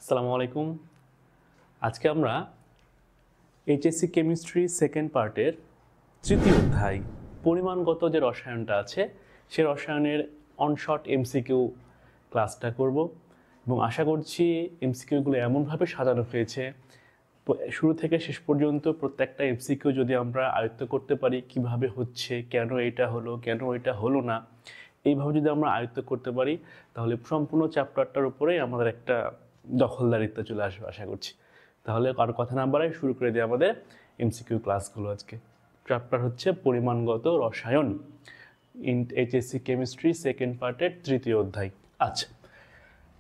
আসসালামু আলাইকুম। আজকে আমরা এইচএসসি কেমিস্ট্রি সেকেন্ড পার্টের তৃতীয় অধ্যায় পরিমাণগত যে রসায়নটা আছে সে রসায়নের অনশর্ট এমসিকিউ ক্লাসটা করব এবং আশা করছি এমসিকিউগুলো এমনভাবে সাজানো হয়েছে শুরু থেকে শেষ পর্যন্ত প্রত্যেকটা এমসিকিউ যদি আমরা আয়ত্ত করতে পারি কিভাবে হচ্ছে, কেন এটা হলো, কেন এটা হলো না, এইভাবে যদি আমরা আয়ত্ত করতে পারি তাহলে সম্পূর্ণ চ্যাপ্টারটার উপরেই আমাদের একটা দখলদারিত্ব চলে আসবে আশা করছি। তাহলে আর কথা না বাড়াই শুরু করে দিই আমাদের এমসিকিউ ক্লাসগুলো। আজকে চ্যাপ্টার হচ্ছে পরিমাণগত রসায়ন, এইচএসসি কেমিস্ট্রি সেকেন্ড পার্টের তৃতীয় অধ্যায়। আচ্ছা,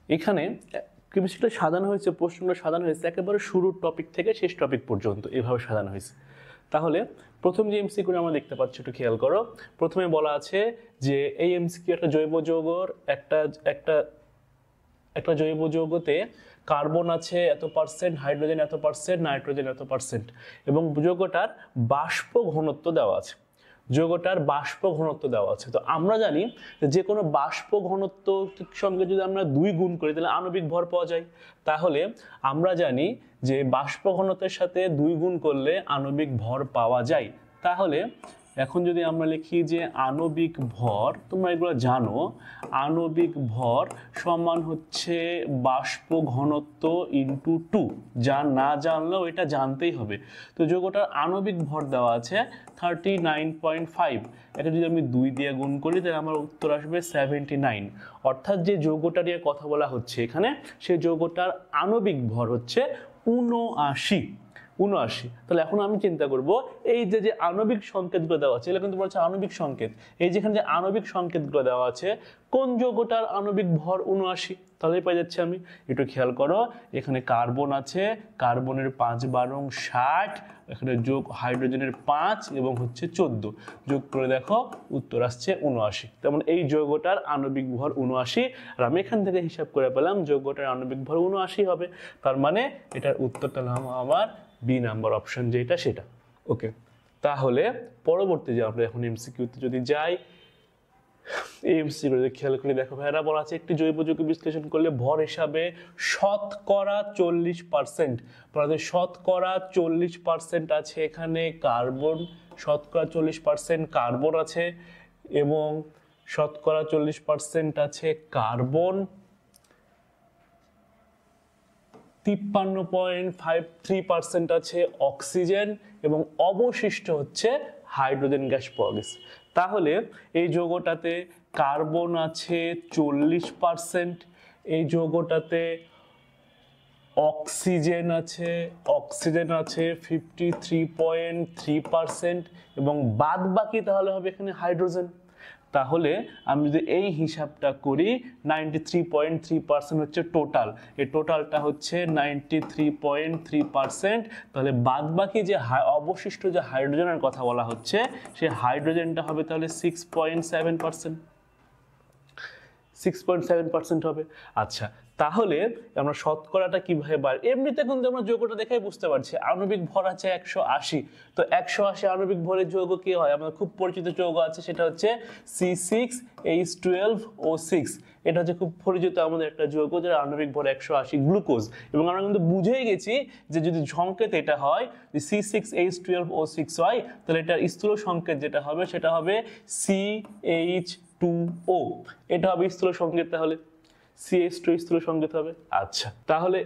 এখানে কেমিস্ট্রিটা সাজানো হয়েছে, প্রশ্নগুলো সাজানো হয়েছে একেবারে শুরুর টপিক থেকে শেষ টপিক পর্যন্ত এভাবে সাজানো হয়েছে। তাহলে প্রথম যে এমসিকিউ আমরা দেখতে পাচ্ছি একটু খেয়াল করো। প্রথমে বলা আছে যে এই এমসিকিউ একটা জৈব যৌগর একটা জৈব যৌগতে কার্বন আছে এত পার্সেন্ট, হাইড্রোজেন এত পার্সেন্ট, নাইট্রোজেন এত পার্সেন্ট এবং যৌগটার বাষ্প ঘনত্ব দেওয়া আছে। যৌগটার বাষ্প ঘনত্ব দেওয়া আছে। তো আমরা জানি যে কোনো বাষ্প ঘনত্বের সঙ্গে যদি আমরা 2 গুণ করি তাহলে আণবিক ভর পাওয়া যায়। তাহলে আমরা জানি যে বাষ্প ঘনত্বের সাথে 2 গুণ করলে আণবিক ভর পাওয়া যায়। তাহলে এখন যদি আমরা লিখি যে আণবিক ভর, তোমরা এগুলো জানো, আণবিক ভর সমান হচ্ছে বাষ্প ঘনত্ব ইন্টু 2। যা না জানলেও এটা জানতেই হবে। তো যৌগটার আণবিক ভর দেওয়া আছে 39.5। এটা যদি আমি 2 দিয়ে গুণ করি তাহলে আমার উত্তর আসবে 79। অর্থাৎ যে যৌগটা নিয়ে কথা বলা হচ্ছে এখানে, সেই যৌগটার আণবিক ভর হচ্ছে 79। তাহলে এখন আমি চিন্তা করব এই যে আণবিক সংকেতগুলো দেওয়া আছে, এটা কিন্তু বলছে আণবিক সংকেত। এই যেখানে যে আণবিক সংকেতগুলো দেওয়া আছে, কোন যৌগটার আণবিক ভর 79? তাহলেই পেয়ে যাচ্ছি আমি। একটু খেয়াল করো, এখানে কার্বন আছে, কার্বনের 5 বারং 60, এখানে যোগ হাইড্রোজেনের 5 এবং হচ্ছে 14, যোগ করে দেখো উত্তর আসছে 79। তেমন এই যৌগটার আণবিক ভর 79, আর আমি এখান থেকে হিসাব করে পেলাম যৌগটার আণবিক ভর 79 হবে। তার মানে এটার উত্তরটা আমার বি নাম্বার অপশন যেটা সেটা। ওকে, তাহলে পরবর্তী যে আমরা এখন এমসিকিউতে যদি যাই, এই এমসিকিউ খেয়াল করে দেখো ভাইরা, বলা আছে একটি জৈব যৌগ বিশ্লেষণ করলে ভর হিসাবে শতকরা 40%, শতকরা 40% আছে এখানে কার্বন, শতকরা 40% কার্বন আছে এবং শতকরা 40% আছে কার্বন, 53.53% আছে অক্সিজেন এবং অবশিষ্ট হচ্ছে হাইড্রোজেন গ্যাস পাওয়া গেছে। তাহলে এই যৌগটাতে কার্বন আছে 40%, এই যৌগটাতে অক্সিজেন আছে 53.3% এবং বাদ বাকি তাহলে হবে এখানে হাইড্রোজেন। তাহলে আমি যদি এই হিসাবটা করি 93.3% হচ্ছে টোটাল, এই টোটালটা হচ্ছে 93.3%। তাহলে বাদ বাকি যে অবশিষ্ট যে হাইড্রোজেনের কথা বলা হচ্ছে সেই হাইড্রোজেনটা হবে তাহলে 6.7% হবে। আচ্ছা, তাহলে আমরা শতকরাটা কিভাবে বাড়ি, এমনিতে কিন্তু আমরা যৌগটা দেখেই বুঝতে পারছি আণবিক ভর আছে 180। তো 180 আণবিক ভরের যৌগ কি হয়? আমাদের খুব পরিচিত যৌগ আছে, সেটা হচ্ছে C6H12O6। এটা হচ্ছে খুব পরিচিত আমাদের একটা যৌগ যার আণবিক ভর 180, গ্লুকোজ। এবং আমরা কিন্তু বুঝেই গেছি যে যদি সংকেত এটা হয় যে C6H12O6 হয় তাহলে এটার স্থূল সংকেত যেটা হবে সেটা হবে CH2O। এটা হবে স্থূল সংকেত, তাহলে CH2 স্থূল সংকেত হবে। আচ্ছা, তাহলে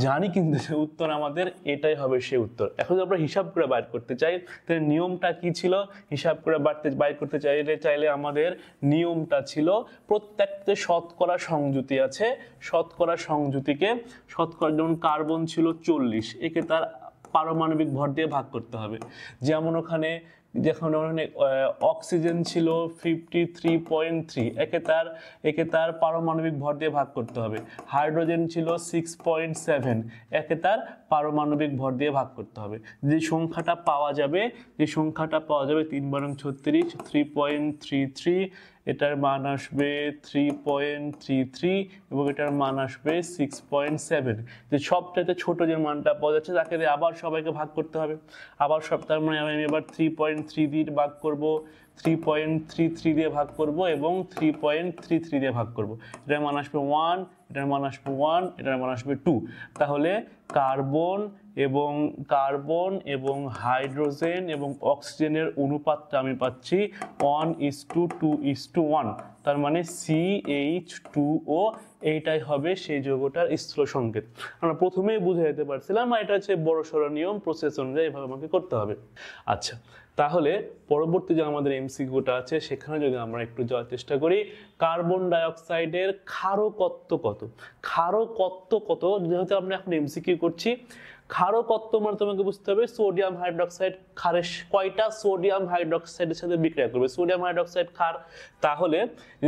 জানি কিন্তু যে উত্তর আমাদের এটাই হবে সেই উত্তর। এখন যদি আমরা হিসাব করে বাইর করতে চাই তাহলে নিয়মটা কি ছিল? হিসাব করে বাইর করতে চাইলে আমাদের নিয়মটা ছিল প্রত্যেকটা শতকরা সংযুতি আছে, শতকরা সংযুতিকে, শতকরা যেমন কার্বন ছিল 40, একে তার পারমাণবিক ভর দিয়ে ভাগ করতে হবে। যেমন ওখানে অক্সিজেন ছিল 53.3, একে তার পারমাণবিক ভর দিয়ে ভাগ করতে হবে। হাইড্রোজেন ছিল 6.7, একে তার পারমাণবিক ভর দিয়ে ভাগ করতে হবে। যে সংখ্যাটা পাওয়া যাবে 3 বারং 36, 3.33, এটার মান আসবে 3.33 এবং এটার মান আসবে 6.7। যে সবচাইতে ছোট যে মানটা পাওয়া যাচ্ছে তাকে আবার সবাইকে ভাগ করতে হবে। আবার সব, তার মানে আমি এবার 3.3 দিয়ে ভাগ করব, 3.33 দিয়ে ভাগ করব এবং 3.33 দিয়ে ভাগ করব। এটার মান আসবে 1 এটার মান আসবে 1, এটার মান আসবে 2। তাহলে কার্বন এবং হাইড্রোজেন এবং অক্সিজেনের অনুপাতটা আমি পাচ্ছি 1:2:1। তার মানে CH2O এইটাই হবে সেই যৌগটার স্থূল সংকেত। আমরা প্রথমেই বুঝে যেতে পারছিলাম, আর এটা হচ্ছে বড়সড় নিয়ম, প্রসেস অনুযায়ী এভাবে আমাকে করতে হবে। আচ্ছা, তাহলে পরবর্তী যে আমাদের এমসিকিউটা আছে সেখানে যদি আমরা একটু যাওয়ার চেষ্টা করি, কার্বন ডাইঅক্সাইডের ক্ষারকত্ব কত? ক্ষারকত্ব কত, যেহেতু আমরা এখন এমসিকিউ করছি, ক্ষারকত্ব মানে তোমাকে বুঝতে হবে সোডিয়াম হাইড্রোক্সাইড ক্ষারের কয়টা সোডিয়াম হাইড্রোক্সাইডের সাথে বিক্রিয়া করবে। সোডিয়াম হাইড্রোক্সাইড ক্ষার। তাহলে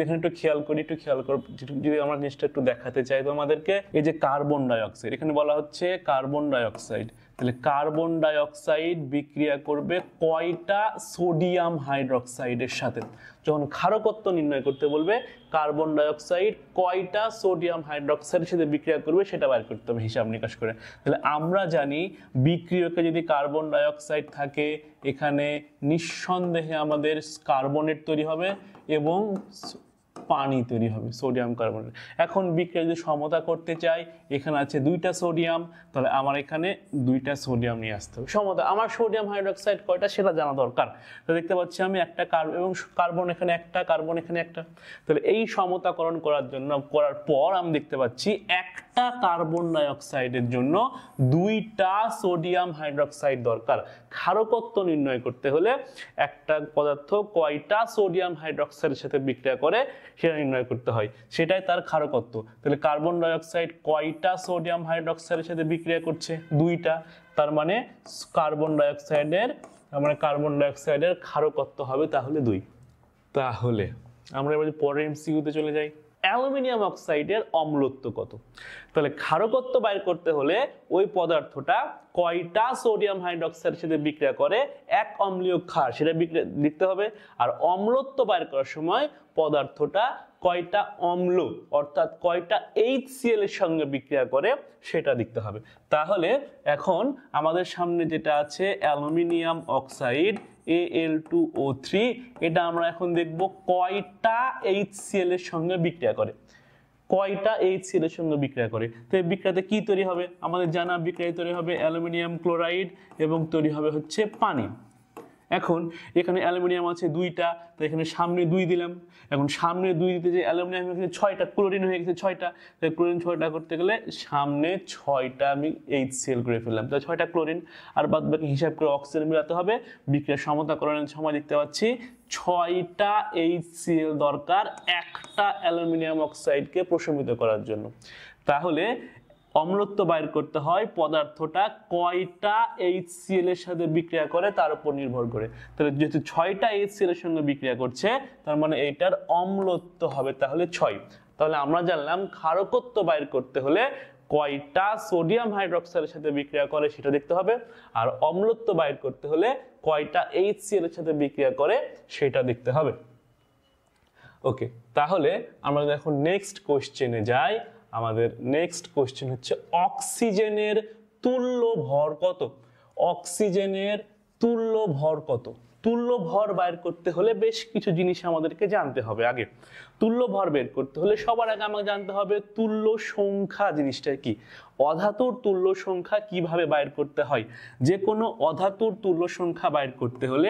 এখানে একটু খেয়াল করো, যদি আমরা জিনিসটা একটু দেখাতে চাই তোমাদেরকে, এই যে কার্বন ডাইঅক্সাইড, এখানে বলা হচ্ছে কার্বন ডাইঅক্সাইড, তাহলে কার্বন ডাইঅক্সাইড বিক্রিয়া করবে কয়টা সোডিয়াম হাইড্রোক্সাইডের সাথে? যখন ক্ষারকত্ব নির্ণয় করতে বলবে, কার্বন ডাইঅক্সাইড কয়টা সোডিয়াম হাইড্রোক্সাইডের সাথে বিক্রিয়া করবে সেটা বের করতে হবে হিসাব নিকাশ করে। তাহলে আমরা জানি বিক্রিয়কে যদি কার্বন ডাইঅক্সাইড থাকে, এখানে নিঃসন্দেহে আমাদের কার্বনেট তৈরি হবে এবং পানি তৈরি হবে, সোডিয়াম কার্বনেট। এখন বিক্রিয়া যদি সমতা করতে চাই, এখানে আছে 2টা সোডিয়াম, তাহলে আমার এখানে 2টা সোডিয়াম নিয়ে আসতে হবে। সমতা, আমার সোডিয়াম হাইড্রোক্সাইড কয়টা সেটা জানা দরকার। তো দেখতে পাচ্ছি আমি একটা এবং কার্বন এখানে একটা, কার্বন এখানে একটা। তাহলে এই সমতাকরণ করার পর আমি দেখতে পাচ্ছি একটা কার্বন ডাইঅক্সাইডের জন্য 2টা সোডিয়াম হাইড্রোক্সাইড দরকার। ক্ষারকত্ব নির্ণয় করতে হলে একটা পদার্থ কয়টা সোডিয়াম হাইড্রোক্সাইডের সাথে বিক্রিয়া করে সেটা নির্ণয় করতে হয়, সেটাই তার ক্ষারকত্ব। তাহলে কার্বন ডাইঅক্সাইড কয়টা সোডিয়াম হাইড্রোক্সাইডের সাথে বিক্রিয়া করছে? 2টা। তার মানে কার্বন ডাইঅক্সাইডের ক্ষারকত্ব হবে তাহলে 2। তাহলে আমরা এবার পরের এমসিকিউতে চলে যাই। অ্যালুমিনিয়াম অক্সাইডের অম্লত্ব কত? তাহলে ক্ষারকত্ব বাইর করতে হলে ওই পদার্থটা কয়টা সোডিয়াম হাইড্রোক্সাইডের সাথে বিক্রিয়া করে এক অম্লীয় ক্ষার সেটা বিক্রিয়া লিখতে হবে। আর অম্লত্ব বাইর করার সময় পদার্থটা কয়টা অম্ল অর্থাৎ কয়টা HCl এর সঙ্গে বিক্রিয়া করে সেটা লিখতে হবে। তাহলে এখন আমাদের সামনে যেটা আছে অ্যালুমিনিয়াম অক্সাইড Al2O3, এটা আমরা এখন দেখব কয়টা HCl এর সঙ্গে বিক্রিয়া করে, কয়টা HCl এর সঙ্গে বিক্রিয়া করে। তো এই বিক্রিয়াতে কি তৈরি হবে? আমাদের জানা বিক্রিয়া তৈরি হবে অ্যালুমিনিয়াম ক্লোরাইড এবং তৈরি হবে হচ্ছে পানি। এখন এখানে অ্যালুমিনিয়াম আছে 2টা, তো এখানে সামনে 2 দিলাম। এখন সামনে 2 দিতে যে অ্যালুমিনিয়াম এখানে 6টা, ক্লোরিন হয়ে গেছে 6টা, তাই ক্লোরিন 6টা করতে গেলে সামনে 6টা আমি HCl করে ফেললাম, তাই 6টা ক্লোরিন। আর বাদ বাকি হিসাব করে অক্সিজেন মিলাতে হবে। বিক্রিয়া সমতাকরণের সময় দেখতে পাচ্ছি 6টা HCl দরকার একটা অ্যালুমিনিয়াম অক্সাইডকে প্রশমিত করার জন্য। তাহলে অম্লত্ব বাইর করতে হয় পদার্থটা কয়টা HCl এর সাথে বিক্রিয়া করে তার উপর নির্ভর করে। তাহলে যেহেতু 6টা HCl এর সঙ্গে বিক্রিয়া করছে, তার মানে এইটার অম্লত্ব হবে তাহলে 6। তাহলে আমরা জানলাম ক্ষারকত্ব বাইর করতে হলে কয়টা সোডিয়াম হাইড্রোক্সাইডের সাথে বিক্রিয়া করে সেটা দেখতে হবে, আর অম্লত্ব বাইর করতে হলে কয়টা HCl এর সাথে বিক্রিয়া করে সেটা দেখতে হবে। ওকে, তাহলে আমরা এখন নেক্সট কোশ্চেনে যাই। আমাদের নেক্সট কোশ্চেন হচ্ছে অক্সিজেনের তুল্য ভর কত? অক্সিজেনের তুল্য ভর কত? তুল্য ভর বের করতে হলে বেশ কিছু জিনিস আমাদেরকে জানতে হবে। আগে তুল্য ভর বের করতে হলে সবার আগে আমাকে জানতে হবে তুল্য সংখ্যা জিনিসটা কি। অধাতুর তুল্য সংখ্যা কিভাবে বাইর করতে হয়? যে কোনো অধাতুর তুল্য সংখ্যা বাইর করতে হলে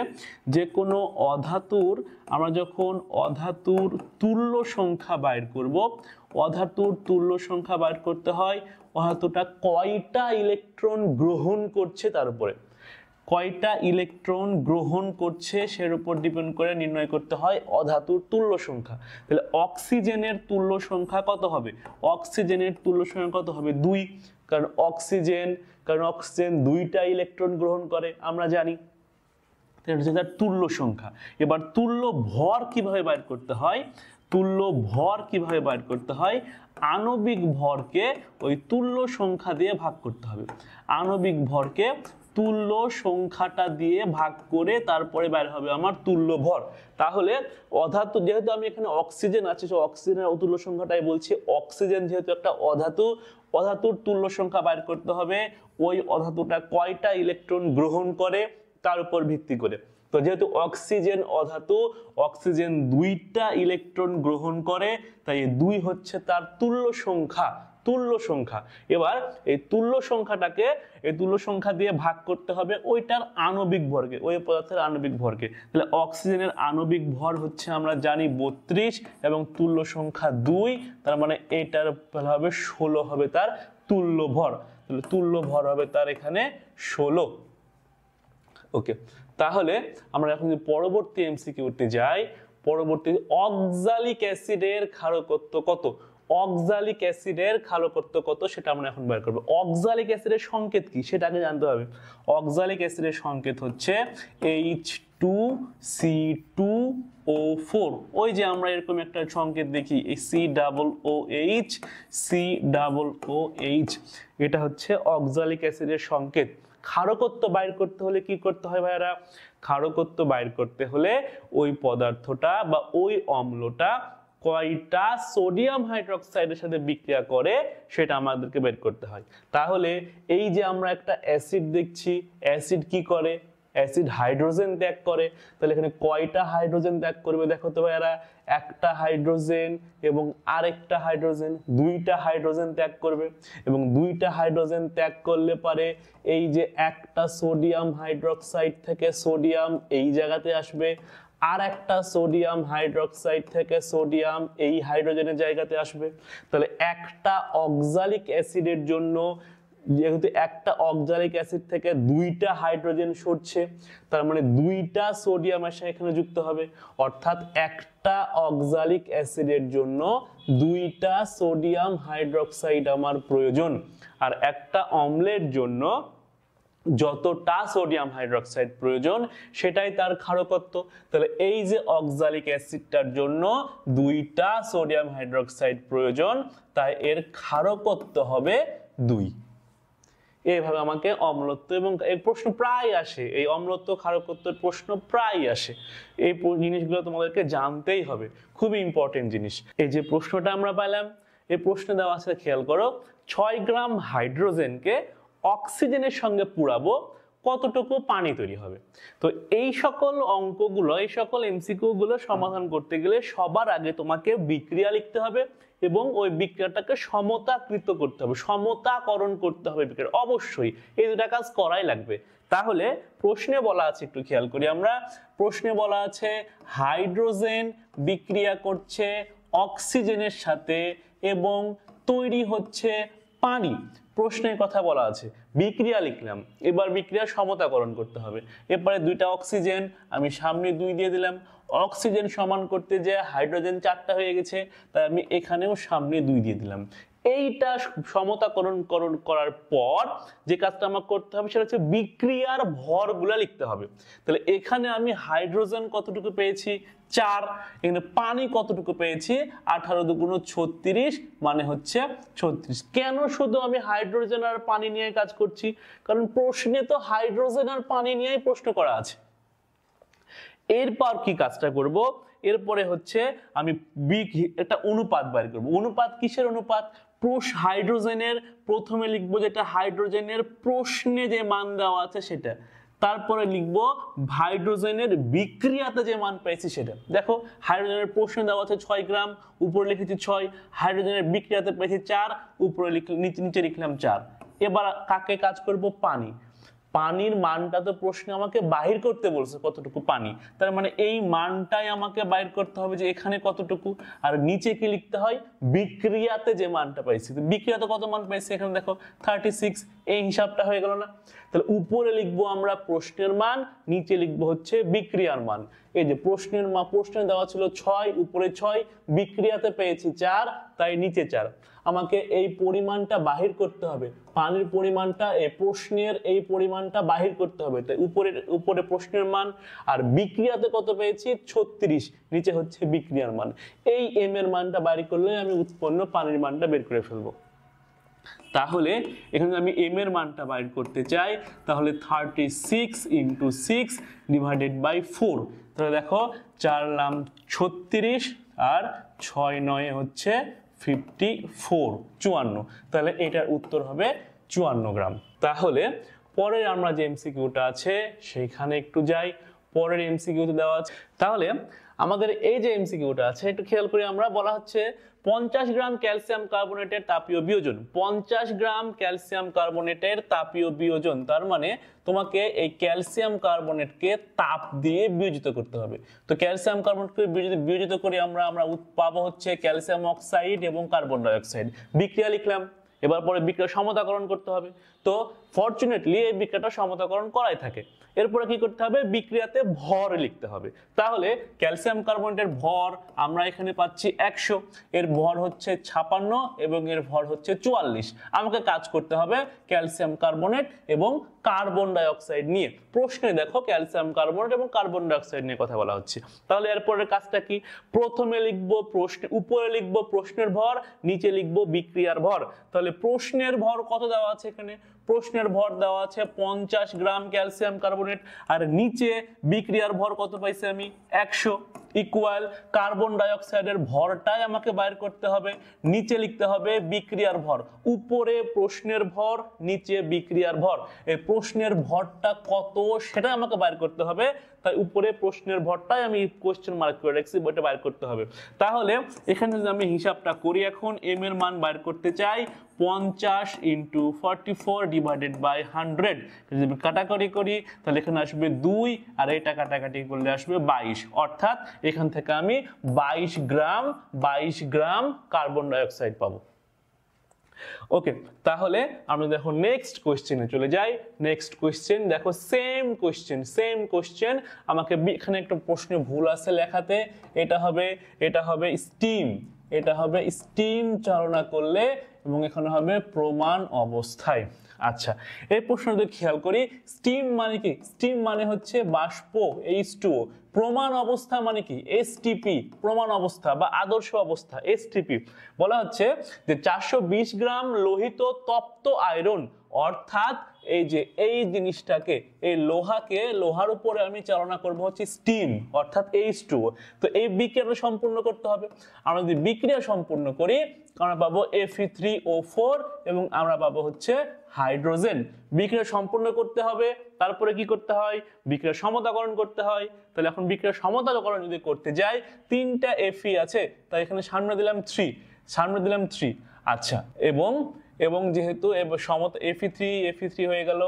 যে কোনো অধাতুর আমরা যখন অধাতুর তুল্য সংখ্যা বাইর করব, অধাতুর তুল্য সংখ্যা বাইর করতে হয় অধাতুটা কয়টা ইলেকট্রন গ্রহণ করছে তার উপরে, কয়টা ইলেকট্রন গ্রহণ করছে সের উপর ডিপেন্ড করে নির্ণয় করতে হয় অধাতুর তুল্য সংখ্যা। তাহলে অক্সিজেনের তুল্য সংখ্যা কত হবে? অক্সিজেনের তুল্য সংখ্যা কত হবে? 2, কারণ অক্সিজেন 2টা ইলেকট্রন গ্রহণ করে আমরা জানি, এটা হচ্ছে তার তুল্য সংখ্যা। এবার তুল্য ভর কিভাবে বাইর করতে হয়? তুল্য ভর কিভাবে বাইর করতে হয়? আণবিক ভরকে ওই তুল্য সংখ্যা দিয়ে ভাগ করতে হবে। আণবিক ভরকে তুল্য সংখ্যাটা দিয়ে ভাগ করে তারপরে বের হবে আমার তুল্য ভর। তাহলে অধাতু, যেহেতু আমি এখানে অক্সিজেন আছে, অক্সিজেনের অতুল্য সংখ্যাটাই বলছি। অক্সিজেন যেহেতু একটা অধাতু, অধাতুর তুল্য সংখ্যা বাইর করতে হবে ওই অধাতুটা কয়টা ইলেকট্রন গ্রহণ করে তার উপর ভিত্তি করে। তো যেহেতু অক্সিজেন অধাতু, অক্সিজেন 2টা ইলেকট্রন গ্রহণ করে, তাই 2 হচ্ছে তার তুল্য সংখ্যা। এবার এই তুল্য সংখ্যা দিয়ে ভাগ করতে হবে ওইটার আণবিক ভরকে, ওই পদার্থের আণবিক ভরকে। তাহলে অক্সিজেনের আণবিক ভর হচ্ছে আমরা জানি 32 এবং তুল্য সংখ্যা 2, তার মানে এটার হবে 16 হবে তার তুল্য ভর। তাহলে তুল্য ভর হবে তার এখানে 16। ওকে, তাহলে আমরা এখন যদি পরবর্তী এমসিকিউতে যাই, পরবর্তী অক্সালিক অ্যাসিডের ক্ষারকত্ব কত? অক্সালিক অ্যাসিডের ক্ষারকত্ব কত সেটা আমরা এখন বের করব। অক্সালিক অ্যাসিডের সংকেত কি সেটা আগে জানতে হবে। অক্সালিক অ্যাসিডের সংকেত হচ্ছে H2C2O4। ওই যে আমরা এরকম একটা সংকেত দেখি COOH COOH, এটা হচ্ছে অক্সালিক অ্যাসিডের সংকেত। ক্ষারকত্ব বাইর করতে হলে কি করতে হয় ভাইরা? ক্ষারকত্ব বাইর করতে হলে ওই পদার্থটা বা ওই অম্লটা কয়টা সোডিয়াম হাইড্রোক্সাইডের সাথে বিক্রিয়া করে সেটা আমাদেরকে বের করতে হয়। তাহলে এই যে আমরা একটা অ্যাসিড দেখছি, অ্যাসিড কি করে? অ্যাসিড হাইড্রোজেন ত্যাগ করে। তাহলে এখানে কয়টা হাইড্রোজেন ত্যাগ করবে দেখো তো ভাইরা? একটা হাইড্রোজেন এবং আরেকটা হাইড্রোজেন, 2টা হাইড্রোজেন ত্যাগ করবে। এবং 2টা হাইড্রোজেন ত্যাগ করলে পারে এই যে একটা সোডিয়াম হাইড্রোক্সাইড থেকে সোডিয়াম এই জায়গাতে আসবে, আর একটা সোডিয়াম হাইড্রোক্সাইড থেকে সোডিয়াম এই হাইড্রোজেনের জায়গাতে আসবে। তাহলে একটা অক্সালিক অ্যাসিডের জন্য যেহেতু একটা অক্সালিক অ্যাসিড থেকে 2টা হাইড্রোজেন সরছে, তার মানে 2টা সোডিয়াম এসে এখানে যুক্ত হবে। অর্থাৎ একটা অক্সালিক অ্যাসিডের জন্য 2টা সোডিয়াম হাইড্রোক্সাইড আমার প্রয়োজন। আর একটা অম্লের জন্য যতটা সোডিয়াম হাইড্রোক্সাইড প্রয়োজন সেটাই তার ক্ষারকত্ব। তাহলে এই যে অক্সালিক অ্যাসিডটার জন্য 2টা সোডিয়াম হাইড্রোক্সাইড প্রয়োজন, তাই এর ক্ষারকত্ব হবে 2। এইভাবে আমাকে অম্লত্ব এবং এই প্রশ্ন প্রায় আসে, এই অম্লত্ব ক্ষারকত্বের প্রশ্ন প্রায় আসে। এই জিনিসগুলো তোমাদেরকে জানতেই হবে, খুবই ইম্পর্টেন্ট জিনিস। এই যে প্রশ্নটা আমরা পেলাম, এই প্রশ্ন দেওয়া আছে, খেয়াল করো, 6 গ্রাম হাইড্রোজেনকে অক্সিজেনের সঙ্গে পুরাবো, কতটুকু পানি তৈরি হবে? তো এই সকল অঙ্কগুলো, এই সকল এমসিকিউ গুলো সমাধান করতে গেলে সবার আগে তোমাকে বিক্রিয়া লিখতে হবে এবং ওই বিক্রিয়াটাকে সমতাকৃত করতে হবে, সমতাকরণ করতে হবে বিক্রিয়া। অবশ্যই এই দুটা কাজ করাই লাগবে। তাহলে প্রশ্নে বলা আছে, একটু খেয়াল করি আমরা, প্রশ্নে বলা আছে হাইড্রোজেন বিক্রিয়া করছে অক্সিজেনের সাথে এবং তৈরি হচ্ছে পানি। প্রশ্নের কথা বলা আছে, বিক্রিয়া লিখলাম, এবার বিক্রিয়া সমতাকরণ করতে হবে। এরপরে 2টা অক্সিজেন আমি সামনে 2 দিয়ে দিলাম, অক্সিজেন সমান করতে যে হাইড্রোজেন 4টা হয়ে গেছে, তাই আমি এখানেও সামনে 2 দিয়ে দিলাম। এইটা সমতাকরণ করার পর যে কাজটা আমার করতে হবে সেটা হচ্ছে বিক্রিয়ার ভরগুলা লিখতে হবে। তাহলে এখানে আমি হাইড্রোজেন কতটুকু পেয়েছি? 4। এখানে পানি কতটুকু পেয়েছি? 18 দুগুণ 36, মানে হচ্ছে 36। কেন শুধু আমি হাইড্রোজেন আর পানি নিয়ে কাজ করছি? কারণ প্রশ্নে তো হাইড্রোজেন আর পানি নিয়েই প্রশ্ন করা আছে। এরপর কি কাজটা করব? এরপরে হচ্ছে আমি একটা অনুপাত বের করব। অনুপাত কিসের অনুপাত? হাইড্রোজেনের প্রথমে লিখবো যেটা হাইড্রোজেনের প্রশ্নে যে মান দেওয়া আছে সেটা, তারপরে লিখবো হাইড্রোজেনের বিক্রিয়াতে যে মান পেয়েছি সেটা। দেখো হাইড্রোজেনের প্রশ্নে দেওয়া আছে 6 গ্রাম, উপরে লিখেছি 6, হাইড্রোজেনের বিক্রিয়াতে পেয়েছি 4, উপরে নিচে লিখলাম 4। এবার কাকে কাজ করব? পানি। পানির মানটা তো প্রশ্নে আমাকে বাহির করতে বলছে কতটুকু পানি, তার মানে এই মানটাই আমাকে বাইর করতে হবে যে এখানে কতটুকু। আর নিচে কি লিখতে হয়? বিক্রিয়াতে যে মানটা পাইছি। তো বিক্রিয়াতে কত মান পাইছি এখানে দেখো 36, এই হিসাবটা হয়ে গেল না? তাহলে উপরে লিখবো আমরা প্রশ্নের মান, নিচে লিখবো হচ্ছে বিক্রিয়ার মান। এই যে প্রশ্নে দেওয়া ছিল 6, উপরে 6, বিক্রিয়াতে পেয়েছি 4, তাই নিচে 4। আমাকে এই পরিমাণটা বাহির করতে হবে, পানির পরিমাণটা এই প্রশ্নের এই পরিমাণটা বাহির করতে হবে। তাই উপরে প্রশ্নের মান আর বিক্রিয়াতে কত পেয়েছি? 36, নিচে হচ্ছে বিক্রিয়ার মান। এই এম এর মানটা বাহির করলে আমি উৎপন্ন পানির মানটা বের করে ফেলবো। তাহলে এখানে আমি এম এর মানটা বাইর করতে চাই, তাহলে 36 × 6 ডিভাইডেড বাই 4। তাহলে দেখো 4 লাম 36 আর 6 9 হচ্ছে 54। তাহলে এটার উত্তর হবে 54 গ্রাম। তাহলে পরে আমরা যে এমসিকিউটা আছে সেইখানে একটু যাই। পরের এমসিকিউতে দেওয়া আছে। তাহলে আমাদের এই যে এমসিকিউটা আছে একটু খেয়াল করি আমরা, বলা হচ্ছে 50 গ্রাম ক্যালসিয়াম কার্বনেটের তাপীয় বিয়োজন, 50 গ্রাম ক্যালসিয়াম কার্বনেটের তাপীয় বিয়োজন, তার মানে তোমাকে এই ক্যালসিয়াম কার্বনেটকে তাপ দিয়ে বিয়োজিত করতে হবে। তো ক্যালসিয়াম কার্বনেটকে বিয়োজিত করে আমরা পাবো হচ্ছে ক্যালসিয়াম অক্সাইড এবং কার্বন ডাই অক্সাইড। বিক্রিয়া লিখলাম, এবার পরে বিক্রিয়া সমতাকরণ করতে হবে। তো ফরচুনেটলি এই বিক্রিয়াটা সমতাকরণ করাই থাকে। এরপরে কি করতে হবে, বিক্রিয়াতে ভর লিখতে হবে। তাহলে ক্যালসিয়াম কার্বনেটের ভর আমরা এখানে পাচ্ছি 100, এর ভর হচ্ছে 56 এবং এর ভর হচ্ছে 44। আমাকে কাজ করতে হবে ক্যালসিয়াম কার্বনেট এবং কার্বন ডাই অক্সাইড নিয়ে। প্রশ্নে দেখো ক্যালসিয়াম কার্বনেট এবং কার্বন ডাই অক্সাইড নিয়ে কথা বলা হচ্ছে। তাহলে এরপরের কাজটা কি, প্রথমে লিখবো উপরে লিখবো প্রশ্নের ভর, নিচে লিখবো বিক্রিয়ার ভর। তাহলে প্রশ্নের ভর কত দেওয়া আছে এখানে, প্রশ্নের ভর দেওয়া আছে 50 গ্রাম ক্যালসিয়াম কার্বনেট, আর নিচে বিক্রিয়ার ভর কত পাইছি আমি 100 ইকুয়াল কার্বন ডাই অক্সাইডের ভরটাই আমাকে বাইর করতে হবে। নিচে লিখতে হবে বিক্রিয়ার ভর, উপরে প্রশ্নের ভর নিচে বিক্রিয়ার ভর। এই প্রশ্নের ভরটা কত সেটা আমাকে বাইর করতে হবে, তাই উপরে প্রশ্নের ভরটাই আমি কোশ্চেন মার্ক করে রাখছি, বইটা বাইর করতে হবে। তাহলে এখানে যদি আমি হিসাবটা করি, এখন এম এর মান বাইর করতে চাই 50 × 44 ডিভাইডেড বাই 100, যদি আমি কাটাকাটি করি তাহলে এখানে আসবে 2 আর এটা কাটাকাটি করলে আসবে 22, অর্থাৎ এখান থেকে আমি 22 গ্রাম কার্বন ডাই অক্সাইড পাবো। ওকে, তাহলে আমরা দেখো নেক্সট কোশ্চেনে চলে যাই। নেক্সট কোশ্চেন দেখো, সেম কোশ্চেন। আমাকে এখানে একটা প্রশ্ন ভুল আছে লেখাতে, এটা হবে স্টিম চালনা করলে, এবং এখানে হবে প্রমাণ অবস্থায়। আচ্ছা, এই প্রশ্নটা খেয়াল করি, স্টিম মানে কি, স্টিম মানে হচ্ছে বাষ্প H2O, প্রমাণ অবস্থা মানে কি এসটিপি, প্রমাণ অবস্থা বা আদর্শ অবস্থা এসটিপি। বলা হচ্ছে যে 420 গ্রাম লোহিত তপ্ত আয়রন, অর্থাৎ এই যে এই জিনিসটাকে, এই লোহার উপরে আমি চালনা করব হচ্ছে স্টিম, অর্থাৎ H2O। তো এই বিক্রিয়াটা সম্পূর্ণ করতে হবে। আমরা যদি বিক্রিয়া সম্পূর্ণ করি আমরা পাবো Fe3O4 এবং আমরা পাবো হচ্ছে হাইড্রোজেন। বিক্রিয়া সম্পূর্ণ করতে হবে, তারপরে কি করতে হয়, বিক্রিয়া সমতাকরণ করতে হয়। তাহলে এখন বিক্রিয়া সমতাকরণ যদি করতে যাই, 3টা Fe আছে, তাই এখানে সামনে দিলাম 3। আচ্ছা, এবং যেহেতু Fe3 হয়ে গেল,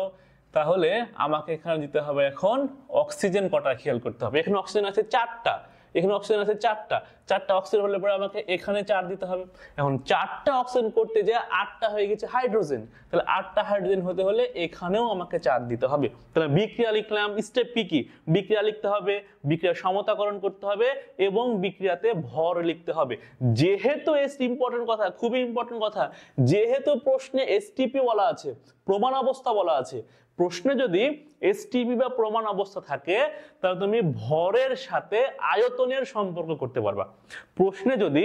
তাহলে আমাকে এখানে দিতে হবে এখন অক্সিজেন কটা খেয়াল করতে হবে। এখানে অক্সিজেন আছে 4টা, চারটা অক্সিজেন হলে পরে আমাকে এখানে 4 দিতে হবে। এখন 4টা অক্সিজেন করতে যে 8টা হয়ে গেছে হাইড্রোজেন, তাহলে 8টা হাইড্রোজেন হতে হলে এখানেও আমাকে 4 দিতে হবে। তাহলে বিক্রিয়া লিখলাম, স্টেপ কি, বিক্রিয়া লিখতে হবে, বিক্রিয়া সমতাকরণ করতে হবে এবং বিক্রিয়াতে ভর লিখতে হবে। যেহেতু ইম্পর্টেন্ট কথা, খুবই ইম্পর্টেন্ট কথা, যেহেতু প্রশ্নে এসটিপি বলা আছে, প্রমাণ অবস্থা বলা আছে, প্রশ্নে যদি এসটিপি বা প্রমাণ অবস্থা থাকে তাহলে তুমি ভরের সাথে আয়তনের সম্পর্ক করতে পারবা। প্রশ্নে যদি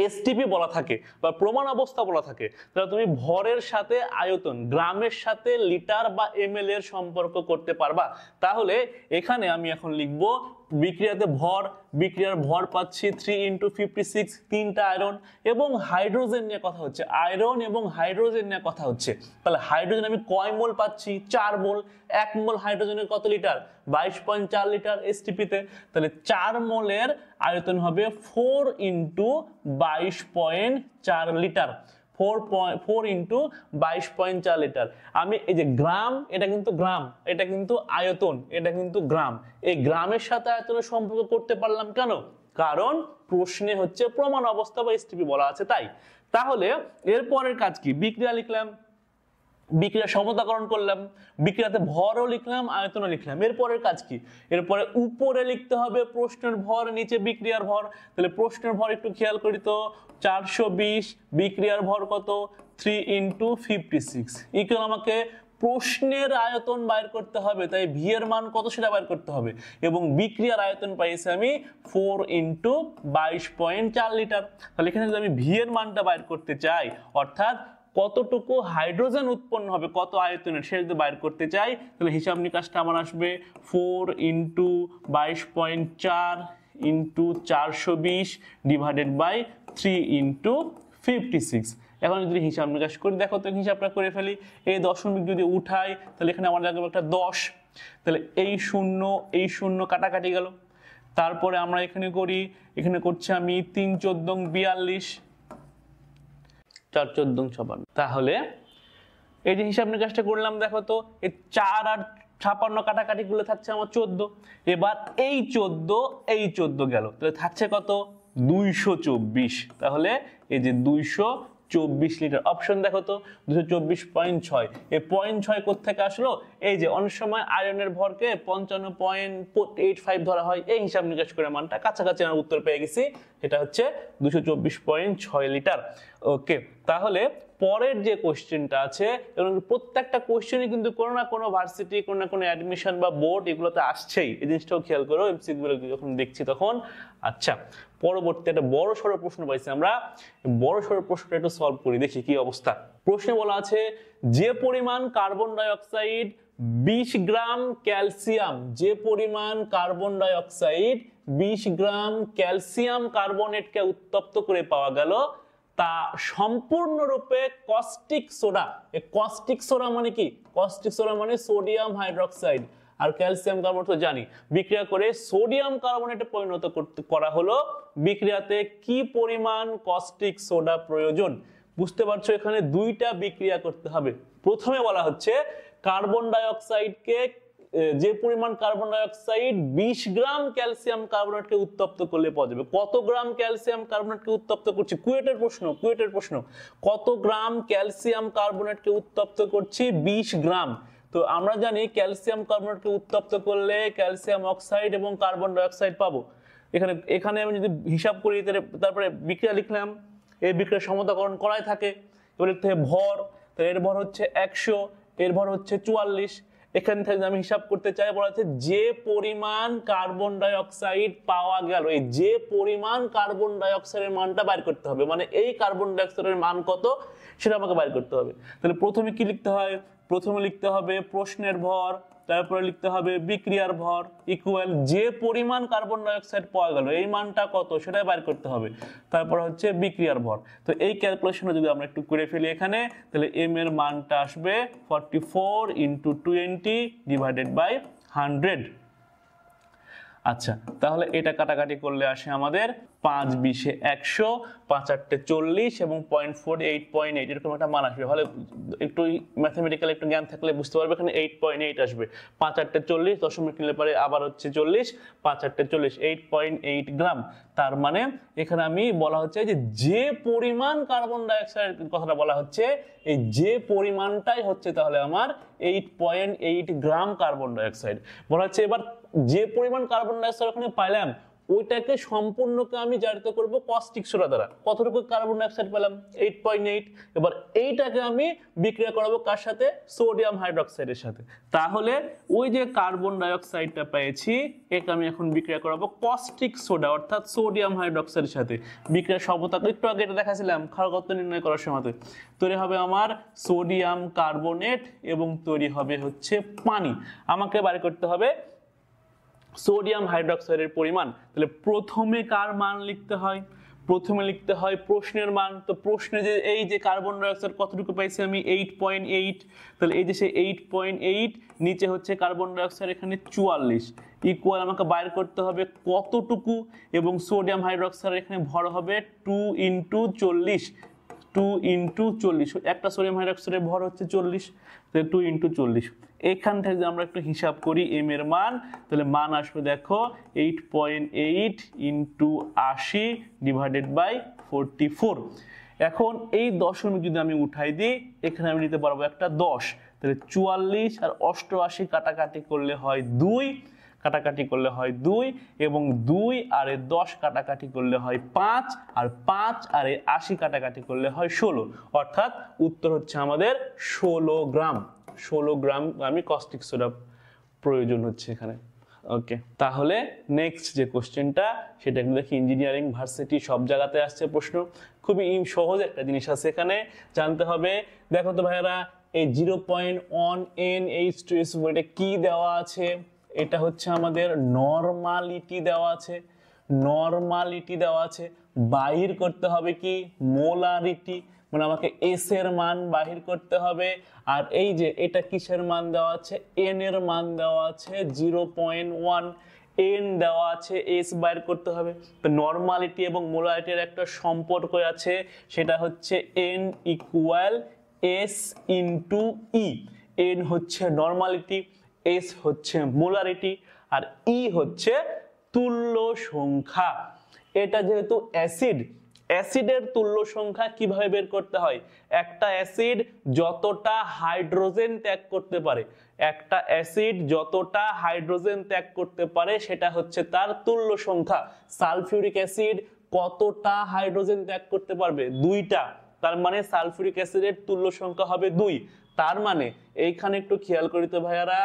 এসটিপি বলা থাকে বা প্রমাণ অবস্থা বলা থাকে তাহলে তুমি ভরের সাথে আয়তন, গ্রামের সাথে লিটার বা এমএল এর সম্পর্ক করতে পারবা। তাহলে এখানে আমি এখন লিখব বিক্রিয়াতে ভর, বিক্রিয়ার ভর পাচ্ছি 3 × 56, 3টা আয়রন এবং হাইড্রোজেন নিয়ে কথা হচ্ছে, আয়রন এবং হাইড্রোজেন নিয়ে কথা হচ্ছে। তাহলে হাইড্রোজেন আমি কয় মোল পাচ্ছি, 4 মোল। 1 মোল হাইড্রোজেনের কত লিটার, 22.4 লিটার এসটিপিতে। তাহলে 4 মোলের আয়তন হবে 4 × 22.4 লিটার, 4 × 22.4 লিটার। আমি এই যে গ্রাম, এটা কিন্তু গ্রাম, এটা কিন্তু আয়তন, এটা কিন্তু গ্রাম, এই গ্রামের সাথে আয়তনের সম্পর্ক করতে পারলাম কেন, কারণ প্রশ্নে হচ্ছে প্রমাণ অবস্থা বা এসটিপি বলা আছে তাই। তাহলে এরপরের কাজ কি, বিক্রিয়া লিখলাম, বিক্রিয়া সমতাকরণ করলাম, বিক্রিয়াতে ভরও লিখলাম, আয়তনও লিখলাম। এরপরের কাজ কি, এরপরে উপরে লিখতে হবে প্রশ্নের ভর, নিচে বিক্রিয়ার ভর। তাহলে প্রশ্নের ভর একটু খেয়াল করি তো 420, বিক্রিয়ার ভর কত 3 × 56 ইকুয়াল আমাকে প্রশ্নের আয়তন বাইর করতে হবে, তাই ভি এর মান কত সেটা বাইর করতে হবে, এবং বিক্রিয়ার আয়তন পাইছি আমি 4 × 22.4 লিটার। তাহলে এখানে যদি আমি ভি এর মানটা বাইর করতে চাই, অর্থাৎ কতটুকু হাইড্রোজেন উৎপন্ন হবে কত আয়তনের, সেটা যদি বাইর করতে চাই তাহলে হিসাব নিকাশটা আমার আসবে 4 × 22.4 × 420 ডিভাইডেড বাই 3 × 56। এখন যদি হিসাব নিকাশ করি, দেখো তো হিসাবটা করে ফেলি। এই দশমিক যদি উঠাই তাহলে এখানে আমার লাগবে একটা 10, তাহলে এই শূন্য কাটাকাটি গেল। তারপরে আমরা এখানে করি, এখানে করছি আমি 3 14 42, 4 14 56। তাহলে এই যে হিসাব নিকাশটা করলাম, দেখো তো এই 4 আর 56 কাটাকাটি গুলো থাকছে আমার 14। এবার এই 14 গেল, তাহলে থাকছে কত? 224। তাহলে এই যে 224 লিটার। অপশন দেখো তো 224.6। এই 0.6 কোত্থেকে আসলো? এই যে অনেক সময় আয়রনের ভরকে 55.85 ধরা হয়, এই হিসাব নিকাশ করে মানটা কাছাকাছি আমার উত্তর পেয়ে গেছি। এটা হচ্ছে 224.6 লিটার। ওকে, তাহলে পরের যে কোশ্চেনটা আছে, এবং প্রত্যেকটা কোশ্চেনই কিন্তু কোনো না কোনো ভার্সিটি, কোনো না কোনো অ্যাডমিশন বা বোর্ড এগুলোতে আসছেই, এই জিনিসটাও খেয়াল করো এমসিকিউ গুলো যখন দেখছি তখন। আচ্ছা, পরবর্তী একটা বড় সড়ো প্রশ্ন পাইছি আমরা, বড় সড়ো প্রশ্নটা একটু সলভ করি, দেখি কি অবস্থা। প্রশ্নে বলা আছে যে পরিমাণ কার্বন ডাই অক্সাইড 20 গ্রাম ক্যালসিয়াম, যে পরিমাণ কার্বন ডাই অক্সাইড 20 গ্রাম ক্যালসিয়াম কার্বনেটকে উত্তপ্ত করে পাওয়া গেল, তা সম্পূর্ণরূপে কস্টিক সোডা। কস্টিক সোডা মানে কি? কস্টিক সোডা মানে সোডিয়াম হাইড্রোক্সাইড, আর ক্যালসিয়াম কার্বনেট তো জানি, বিক্রিয়া করে সোডিয়াম কার্বনেটে পরিণত করা হলো। বিক্রিয়াতে কি পরিমাণ কস্টিক সোডা প্রয়োজন? বুঝতে পারছো, এখানে দুইটা বিক্রিয়া করতে হবে। প্রথমে বলা হচ্ছে কার্বন ডাই অক্সাইডকে, যে পরিমাণ কার্বন ডাই অক্সাইড 20 গ্রাম ক্যালসিয়াম কার্বনেটকে উত্তপ্ত করলে পাওয়া যাবে। কত গ্রাম ক্যালসিয়াম কার্বনেটকে উত্তপ্ত করছি? কুয়েটের প্রশ্ন, কত গ্রাম ক্যালসিয়াম কার্বনেটকে উত্তপ্ত করছি? 20 গ্রাম। তো আমরা জানি ক্যালসিয়াম কার্বনেটকে উত্তপ্ত করলে ক্যালসিয়াম অক্সাইড এবং কার্বন ডাই অক্সাইড পাবো। এখানে আমি যদি হিসাব করি, তারপরে বিক্রিয়া লিখলাম, এই বিক্রিয়া সমতাকরণ করাই থাকে। এবার লিখতে হবে ভর, তাহলে এর ভর হচ্ছে 100, এর ভর হচ্ছে 44। এখান থেকে আমি হিসাব করতে চাই, বলা আছে যে পরিমাণ কার্বন ডাই অক্সাইড পাওয়া গেল, এই যে পরিমাণ কার্বন ডাই অক্সাইডের মানটা বাইর করতে হবে, মানে এই কার্বন ডাই অক্সাইডের মান কত সেটা আমাকে বাইর করতে হবে। তাহলে প্রথমে কি লিখতে হয়? প্রথমে লিখতে হবে প্রশ্নের ভর, তারপরে লিখতে হবে বিক্রিয়ার ভর ইকুয়াল যে পরিমাণ কার্বন ডাই অক্সাইড পাওয়া গেল এই মানটা কত সেটা বাইর করতে হবে, তারপর হচ্ছে বিক্রিয়ার ভর। তো এই ক্যালকুলেশনটা যদি আমরা একটু করে ফেলি এখানে, তাহলে এম এর মানটা আসবে 44 × 20 ডিভাইডেড বাই 100। আচ্ছা, তাহলে এটা কাটাকাটি করলে আসে আমাদের 5 20 100, 5 8 40 এবং 0.48 এরকম একটা মান আসবে। তাহলে একটু ম্যাথমেটিক্যাল একটু জ্ঞান থাকলে বুঝতে পারবে, এখানে 8.8 আসবে। 5 8 40 দশমিক নিলে পরে আবার হচ্ছে 40, 5 8 40 8.8 গ্রাম। তার মানে এখানে আমি বলা হচ্ছে যে পরিমাণ কার্বন ডাই অক্সাইড কথাটা বলা হচ্ছে, এই যে পরিমাণটাই হচ্ছে তাহলে আমার 8.8 গ্রাম কার্বন ডাই অক্সাইড বলা হচ্ছে। এবার যে পরিমাণ কার্বন ডাই অক্সাইড ওখানে পাইলাম, ওইটাকে সম্পূর্ণকে আমি জারিত করব কস্টিক সোডা দ্বারা। কতটুকু কার্বন ডাই অক্সাইড পেলাম? 8.8। এবার এইটাকে আমি বিক্রিয়া করাবো কার সাথে? সোডিয়াম হাইড্রোক্সাইডের সাথে। তাহলে ওই যে কার্বন ডাই অক্সাইডটা পেয়েছি, একে আমি এখন বিক্রিয়া করাবো কস্টিক সোডা অর্থাৎ সোডিয়াম হাইড্রোক্সাইডের সাথে। বিক্রিয়ার সমতা একটু আগে এটা দেখাছিলাম ক্ষারকত্ব নির্ণয় করার সময়। তৈরি হবে আমার সোডিয়াম কার্বনেট এবং তৈরি হবে হচ্ছে পানি। আমাকে বের করতে হবে সোডিয়াম হাইড্রোক্সাইডের পরিমাণ। তাহলে প্রথমে কার মান লিখতে হয়? প্রথমে লিখতে হয় প্রশ্নের মান। তো প্রশ্নে যে এই যে কার্বন ডাই অক্সাইড কতটুকু পাইছি আমি? 8.8। তাহলে এই যে সে 8.8, নিচে হচ্ছে কার্বন ডাই অক্সাইড এখানে 44 ইকুয়াল আমাকে বাইর করতে হবে কতটুকু, এবং সোডিয়াম হাইড্রোক্সাইড এখানে ভর হবে 2 × 40, 2 × 40। একটা সোডিয়াম হাইড্রোক্সাইডের ভর হচ্ছে 40, তাহলে 2 × 40। এখান থেকে যদি আমরা একটু হিসাব করি এম এর মান, তাহলে মান আসবে দেখো 8.8 × 80 ডিভাইডেড বাই 44। এখন এই দশমিক যদি আমি উঠাই দিই, এখানে আমি নিতে পারবো একটা 10। তাহলে 44 আর 88 কাটাকাটি করলে হয় 2, কাটাকাটি করলে হয় 2, এবং 2 আর 10 কাটাকাটি করলে হয় 5, আর 5 আর 80 কাটাকাটি করলে হয় 16। অর্থাৎ উত্তর হচ্ছে আমাদের 16 গ্রাম। 16 গ্রাম আমি কস্টিক সোডা প্রয়োজন হচ্ছে এখানে। ওকে, তাহলে নেক্সট যে কোশ্চেনটা সেটা একটু দেখি। ইঞ্জিনিয়ারিং ভার্সিটি সব জায়গাতে আসছে প্রশ্ন, খুবই সহজ একটা জিনিস আছে এখানে জানতে হবে। দেখো তো ভাইয়ারা, এই 0.1 NH2SO এটা কি দেওয়া আছে? এটা হচ্ছে আমাদের নরমালিটি দেওয়া আছে, নরমালিটি দেওয়া আছে। বাহির করতে হবে কি? মোলারিটি। মানে আমাকে এস এর মান বাহির করতে হবে। আর এই যে এটা কিসের মান দেওয়া আছে, এন এর মান দেওয়া আছে 0.1, এন দেওয়া আছে, এস বাইর করতে হবে। তো নরমালিটি এবং মোলারিটির একটা সম্পর্ক আছে, সেটা হচ্ছে এন ইকুয়াল এস ইন্টু ই। এন হচ্ছে নরমালিটি, এস হচ্ছে মোলারিটি, আর ই হচ্ছে তুল্য সংখ্যা। এটা যেহেতু অ্যাসিড, অ্যাসিডের তুল্য সংখ্যা কিভাবে বের করতে হয়, একটা অ্যাসিড যতটা হাইড্রোজেন ত্যাগ করতে পারে, একটা অ্যাসিড যতটা হাইড্রোজেন ত্যাগ করতে পারে সেটা হচ্ছে তার তুল্য সংখ্যা। সালফিউরিক অ্যাসিড কতটা হাইড্রোজেন ত্যাগ করতে পারবে, 2টা, তার মানে সালফিউরিক অ্যাসিডের তুল্য সংখ্যা হবে 2। তার মানে এইখানে একটু খেয়াল করি তো ভাইয়ারা,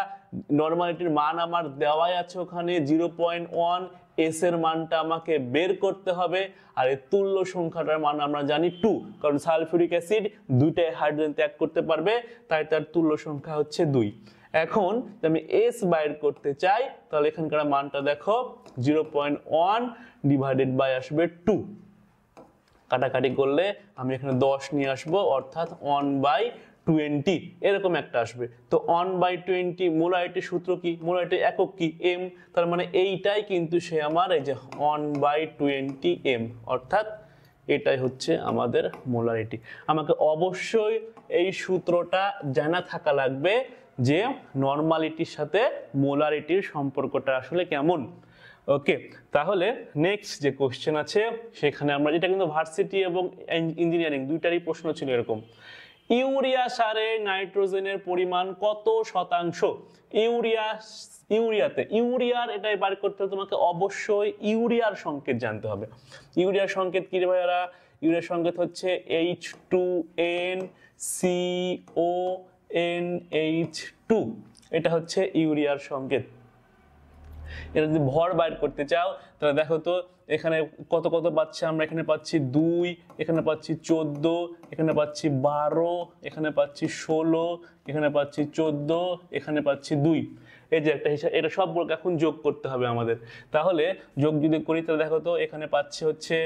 নরমালিটির মান আমার দেওয়াই আছে ওখানে 0.1, এস এর মানটা আমাকে বের করতে হবে, আর এই তুল্য সংখ্যাটার মান আমরা জানি 2, কারণ সালফিউরিক অ্যাসিড 2টাই হাইড্রোজেন ত্যাগ করতে পারবে, তাই তার তুল্য সংখ্যা হচ্ছে 2। এখন আমি এস বাইর করতে চাই, তাহলে এখানকার মানটা দেখো 0.1 ডিভাইডেড বাই আসবে 2, কাটাকাটি করলে আমি এখানে 10 নিয়ে আসবো, অর্থাৎ 1/20 এরকম একটা আসবে। তো 1/20 মোলারিটির সূত্র কি, মোলারিটির একক কি, এম, তার মানে এইটাই কিন্তু সে আমার এই যে 1/20 এম, অর্থাৎ এটাই হচ্ছে আমাদের মোলারিটি। আমাকে অবশ্যই এই সূত্রটা জানা থাকা লাগবে যে নরমালিটির সাথে মোলারিটির সম্পর্কটা আসলে কেমন। ওকে, তাহলে নেক্সট যে কোশ্চেন আছে সেখানে আমরা, এটা কিন্তু ভার্সিটি এবং ইঞ্জিনিয়ারিং দুইটারই প্রশ্ন ছিল এরকম, ইউরিয়া সারে নাইট্রোজেনের পরিমাণ কত শতাংশ। ইউরিয়াতে ইউরিয়ার এটাই বার করতে হলে তোমাকে অবশ্যই ইউরিয়ার সংকেত জানতে হবে। ইউরিয়ার সংকেত কি রে ভাইয়ারা, ইউরিয়ার সংকেত হচ্ছে H2NCONH2, এটা হচ্ছে ইউরিয়ার সংকেত। এটা যদি ভর বাইর করতে চাও তাহলে দেখো তো এখানে কত কত পাচ্ছি আমরা, এখানে পাচ্ছি 2, এখানে পাচ্ছি 14, এখানে পাচ্ছি 12, এখানে পাচ্ছি 16, এখানে পাচ্ছি 14, এখানে পাচ্ছি 2। এই যে একটা হিসাব, এটা সবগুলোকে এখন যোগ করতে হবে আমাদের। তাহলে যোগ যদি করি তাহলে দেখো তো এখানে পাচ্ছি হচ্ছে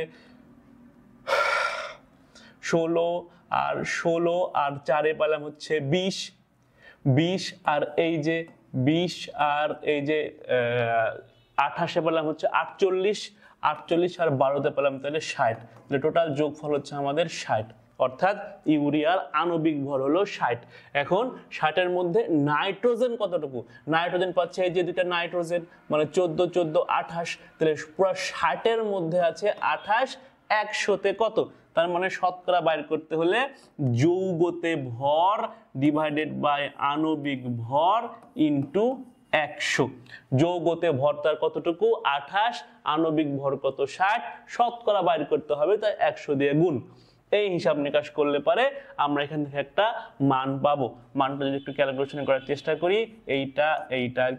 16 আর 4 পেলাম হচ্ছে 20 আর এই যে 20 আর এই যে 28 পেলাম হচ্ছে 48 আর 12তে পেলাম তাহলে 60, তাহলে টোটাল যোগফল হচ্ছে আমাদের 60, অর্থাৎ ইউরিয়ার আণবিক ভর হলো 60। এখন 60-এর মধ্যে নাইট্রোজেন কতটুকু, নাইট্রোজেন পাচ্ছে এই যে দুইটা নাইট্রোজেন, মানে 14 14 28, তাহলে পুরো 60-এর মধ্যে আছে 28, 100-তে কত, তার মানে শতকরা বাইর করতে হলে যৌগতে ভর ডিভাইডেড বাই আণবিক ভর ইনটু 100। যৌগতে ভর তার কতটুকু 28, আণবিক ভর কত 60, শতকরা বাইর করতে হবে, তাই 100 দিয়ে গুণ। এই হিসাব নিকাশ করলে পারে আমরা এখান থেকে একটা মান পাবো। মানটা যদি একটু ক্যালকুলেশন করার চেষ্টা করি, এইটা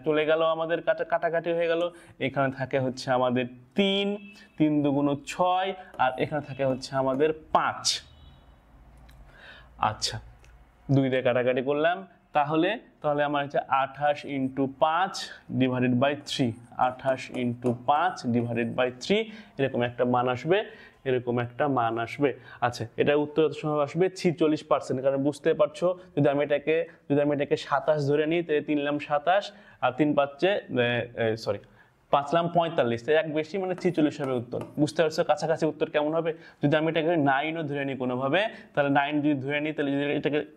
চলে গেল, আমাদের কাটাকাটি হয়ে গেল, এখানে থাকে হচ্ছে আমাদের 3 দুগুণ 6, আর এখানে থাকে হচ্ছে আমাদের 5। আচ্ছা, 2 দিয়ে কাটাকাটি করলাম, তাহলে আমার হচ্ছে 28 × 5 ডিভাইডেড বাই 3, 28 × 5 ডিভাইডেড বাই 3, এরকম একটা মান আসবে, এরকম একটা মান আসবে। আচ্ছা, এটা উত্তর যত সময় আসবে 46%, কারণ বুঝতে পারছো যদি আমি এটাকে 27 ধরে নিই তাহলে 3 লাম 27 আর 3 পাচ্ছে 5 লাম 45, তাই এক বেশি মানে 46 হবে উত্তর। বুঝতে পারছো কাছাকাছি উত্তর কেমন হবে। যদি আমি এটাকে 9ও ধরে নিই কোনোভাবে, তাহলে 9 যদি ধরে নিই তাহলে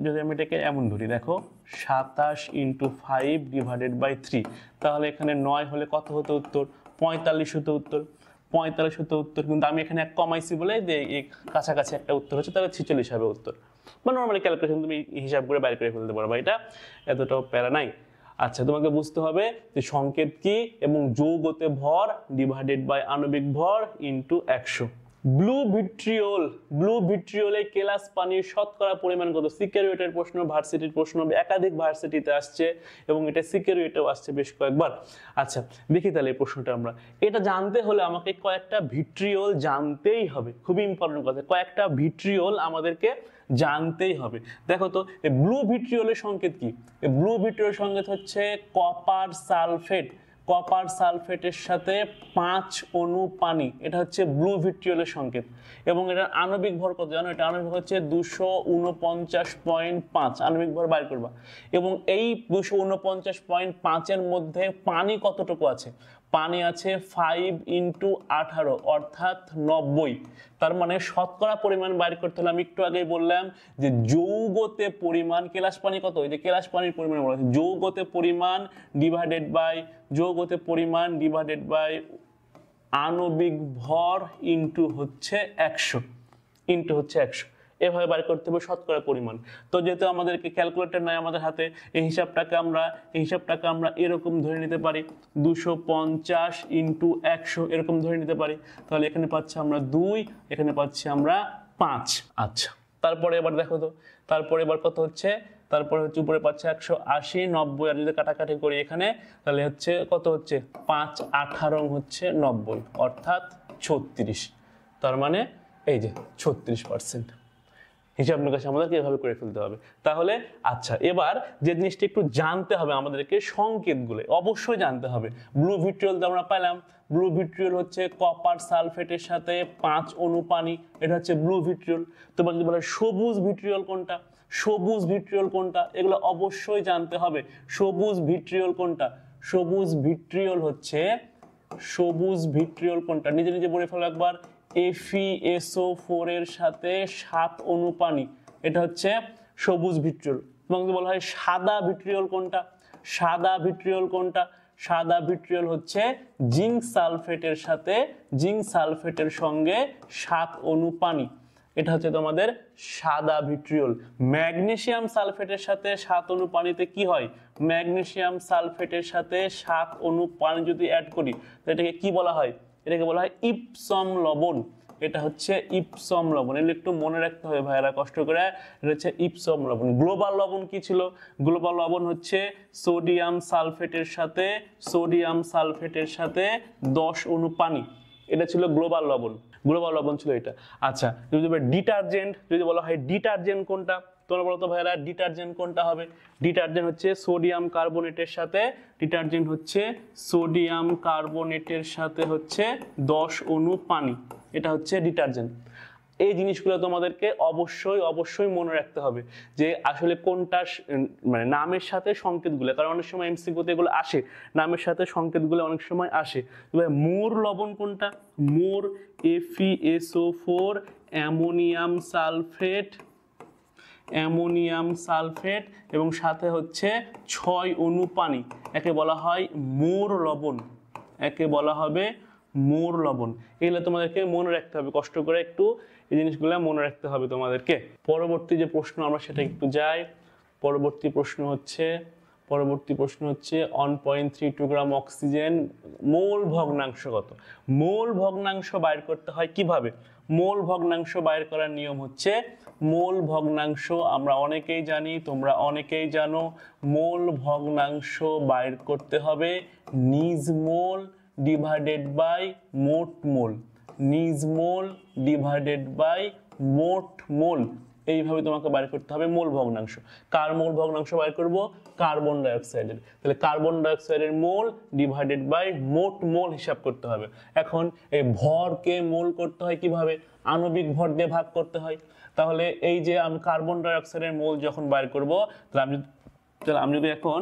যদি আমি এটাকে এমন ধরি, দেখো 27 × 5 ডিভাইডেড বাই 3, তাহলে এখানে 9 হলে কত হতো উত্তর, 45 হতো উত্তর, 45 হতো উত্তর। কিন্তু আমি এখানে এক কমাইছি বলে এই কাছাকাছি একটা উত্তর হচ্ছে, তাহলে 46 হবে উত্তর। বা নর্মালি ক্যালকুলেশন তুমি হিসাব করে বাইর করে ফেলতে পারো, এটা এতটাও প্যারা নাই। আচ্ছা, তোমাকে বুঝতে হবে যে সংকেত কি এবং যৌগতে ভর ডিভাইডেড বাই আণবিক ভর ইনটু 100। ব্লু ভিট্রিওলে কেলাস পানির শতকরা পরিমাণ কত, সিকিউরিটির প্রশ্ন, ভার্সিটির প্রশ্ন, একাধিক ভার্সিটিতে আসছে এবং এটা সিকিউরিটিও আসছে বেশ কয়েকবার। আচ্ছা, দেখি তাহলে এই প্রশ্নটা আমরা, এটা জানতে হলে আমাকে কয়েকটা ভিট্রিওল জানতেই হবে, খুবই ইম্পর্টেন্ট কথা, কয়েকটা ভিট্রিওল আমাদেরকে জানতেই হবে। দেখো তো এই ব্লু ভিট্রিওলের সংকেত কি, এই ব্লু ভিট্রিওলের সংকেত হচ্ছে কপার সালফেট। কপার সালফেটের সাথে 5 অণু পানি, এটা হচ্ছে ব্লু ভিট্রিয়লের সংকেত। এবং এটার আণবিক ভর কত জানো? এটা আণবিক হচ্ছে 249.5 আণবিক ভর বাইর করবা। এবং এই 249.5 এর মধ্যে পানি কতটুকু আছে? পানি আছে 5 × 18 অর্থাৎ 90। তার মানে শতকরা পরিমাণ বাইর করতে হলে আমি একটু আগেই বললাম যে যৌগতে পরিমাণ, কেলাস পানি কত, এই যে কেলাস পানির পরিমাণ বলা হচ্ছে যৌগতে পরিমাণ ডিভাইডেড বাই আণবিক ভর ইনটু হচ্ছে 100 এভাবে বাইর করতে হবে শতকরা পরিমাণ। তো যেহেতু আমাদেরকে ক্যালকুলেটর নাই আমাদের হাতে, এই হিসাবটাকে আমরা এরকম ধরে নিতে পারি 250 × 100 এরকম ধরে নিতে পারি। তাহলে এখানে পাচ্ছি আমরা 2, এখানে পাচ্ছি আমরা 5। আচ্ছা, তারপরে এবার দেখো তো, তারপরে এবার কত হচ্ছে? তারপরে হচ্ছে উপরে পাচ্ছে 180, 90 আর যদি কাটাকাটি করি এখানে তাহলে হচ্ছে কত হচ্ছে? 5 18 হচ্ছে 90 অর্থাৎ 36। তার মানে এই যে 36%। হিসাব নিকাশ আমাদেরকে এভাবে করে ফেলতে হবে। তাহলে আচ্ছা, এবার যে জিনিসটা একটু জানতে হবে আমাদেরকে, সংকেতগুলো অবশ্যই জানতে হবে। ব্লু ভিট্রিয়ল তো আমরা পেলাম, ব্লু ভিট্রিয়ল হচ্ছে কপার সালফেটের সাথে 5 অণু পানি, এটা হচ্ছে ব্লু ভিট্রিয়ল। তোমার যদি বলে সবুজ ভিট্রিয়ল কোনটা, এগুলো অবশ্যই জানতে হবে। সবুজ ভিট্রিয়ল কোনটা নিজে নিজে বলে ফেলো একবার। FeSO4 এর সাথে 7 অণু পানি, এটা হচ্ছে সবুজ ভিট্রিয়ল। এবং যদি বলা হয় সাদা ভিট্রিয়ল কোনটা, সাদা ভিট্রিয়ল হচ্ছে জিঙ্ক সালফেটের সঙ্গে 7 অণু পানি, এটা হচ্ছে তোমাদের সাদা ভিট্রিয়ল। ম্যাগনেসিয়াম সালফেটের সাথে 7 অণু পানিতে কি হয়? ম্যাগনেসিয়াম সালফেটের সাথে 7 অণু পানি যদি অ্যাড করি এটাকে কি বলা হয়? এটাকে বলা হয় ইপসম লবণ। এটা হচ্ছে ইপসম লবণ, এগুলো একটু মনে রাখতে হবে ভাইরা কষ্ট করে। এটা হচ্ছে ইপসম লবণ। গ্লোবাল লবণ কি ছিল? গ্লোবাল লবণ হচ্ছে সোডিয়াম সালফেটের সাথে 10 অণু পানি, এটা ছিল গ্লোবাল লবণ ছিল এটা। আচ্ছা, যদি ডিটারজেন্ট, যদি বলা হয় ডিটারজেন্ট কোনটা, তোমরা বলো তো ভাইরা ডিটারজেন্ট কোনটা হবে? ডিটারজেন্ট হচ্ছে সোডিয়াম কার্বনেটের সাথে হচ্ছে 10 অণু পানি, এটা হচ্ছে ডিটারজেন্ট। এই জিনিসগুলো তোমাদেরকে অবশ্যই মনে রাখতে হবে যে আসলে কোনটা মানে নামের সাথে সংকেতগুলো, কারণ অনেক সময় এমসিকিউতে এগুলো আসে, নামের সাথে সংকেতগুলো অনেক সময় আসে। মোর লবণ কোনটা? মোর FeSO4 অ্যামোনিয়াম সালফেট এবং সাথে হচ্ছে 6 অণু পানি, একে বলা হয় মোর লবণ, এগুলো তোমাদেরকে মনে রাখতে হবে, কষ্ট করে একটু এই জিনিসগুলো মনে রাখতে হবে তোমাদেরকে। পরবর্তী যে প্রশ্ন আমরা সেটা একটু যাই। পরবর্তী প্রশ্ন হচ্ছে 1.32 গ্রাম অক্সিজেন, মোল ভগ্নাংশ কত? মোল ভগ্নাংশ বাইর করতে হয় কিভাবে? মোল ভগ্নাংশ বাইর করার নিয়ম হচ্ছে, মোল ভগ্নাংশ আমরা অনেকেই জানি, তোমরা অনেকেই জানো, মোল ভগ্নাংশ বাইর করতে হবে নিজ মোল ডিভাইডেড বাই মোট মোল, এইভাবে তোমাকে বাইর করতে হবে মোল ভগ্নাংশ। কার মোল ভগ্নাংশ বাইর করব? কার্বন ডাইঅক্সাইডের। তাহলে কার্বন ডাইঅক্সাইডের মোল ডিভাইডেড বাই মোট মোল হিসাব করতে হবে। এখন এই ভরকে মোল করতে হয় কিভাবে? আণবিক ভর দিয়ে ভাগ করতে হয়। তাহলে এই যে আমি কার্বন ডাইঅক্সাইডের মোল যখন বাইর করব, তাহলে আমি যদি এখন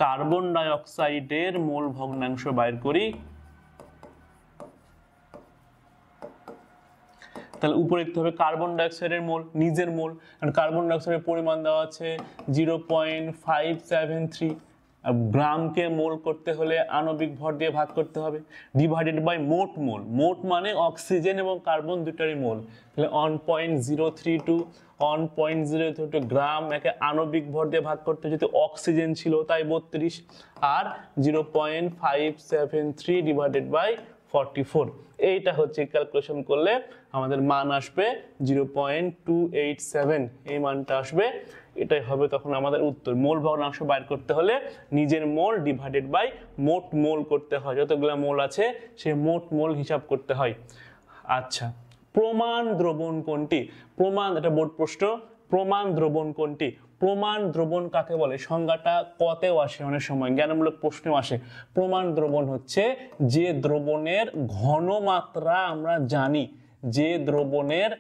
কার্বন ডাইঅক্সাইডের মোল ভগ্নাংশ বাইর করি, তাহলে উপরে লিখতে হবে কার্বন ডাইঅক্সাইডের মোল, নিজের মোল। কারণ কার্বন ডাইঅক্সাইডের পরিমাণ দেওয়া আছে 0.573, গ্রামকে মোল করতে হলে আণবিক ভর দিয়ে ভাগ করতে হবে, ডিভাইডেড বাই মোট মোল। মোট মানে অক্সিজেন এবং কার্বন দুটারই মোল। তাহলে 1.032 গ্রাম, একে আণবিক ভর দিয়ে ভাগ করতে, যেহেতু অক্সিজেন ছিল তাই 32, আর 0.573 ডিভাইডেড বাই 44। এইটা হচ্ছে ক্যালকুলেশন করলে আমাদের মান আসবে 0.287, এই মানটা আসবে, এটাই হবে তখন আমাদের উত্তর। মোল ভগ্নাংশ বাইর করতে হলে নিজের মোল ডিভাইডেড বাই মোট মোল করতে হয়, যতগুলো মোল আছে সেই মোট মোল হিসাব করতে হয়। আচ্ছা, প্রমাণ দ্রবণ কোনটি? প্রমাণ, এটা বোর্ড প্রশ্ন। প্রমাণ দ্রবণ কোনটি? প্রমাণ দ্রবণ কাকে বলে? সংজ্ঞাটা কতেও আসে, অনেক সময় জ্ঞানমূলক প্রশ্নেও আসে। প্রমাণ দ্রবণ হচ্ছে যে দ্রবণের ঘনমাত্রা আমরা জানি, যে দ্রবণের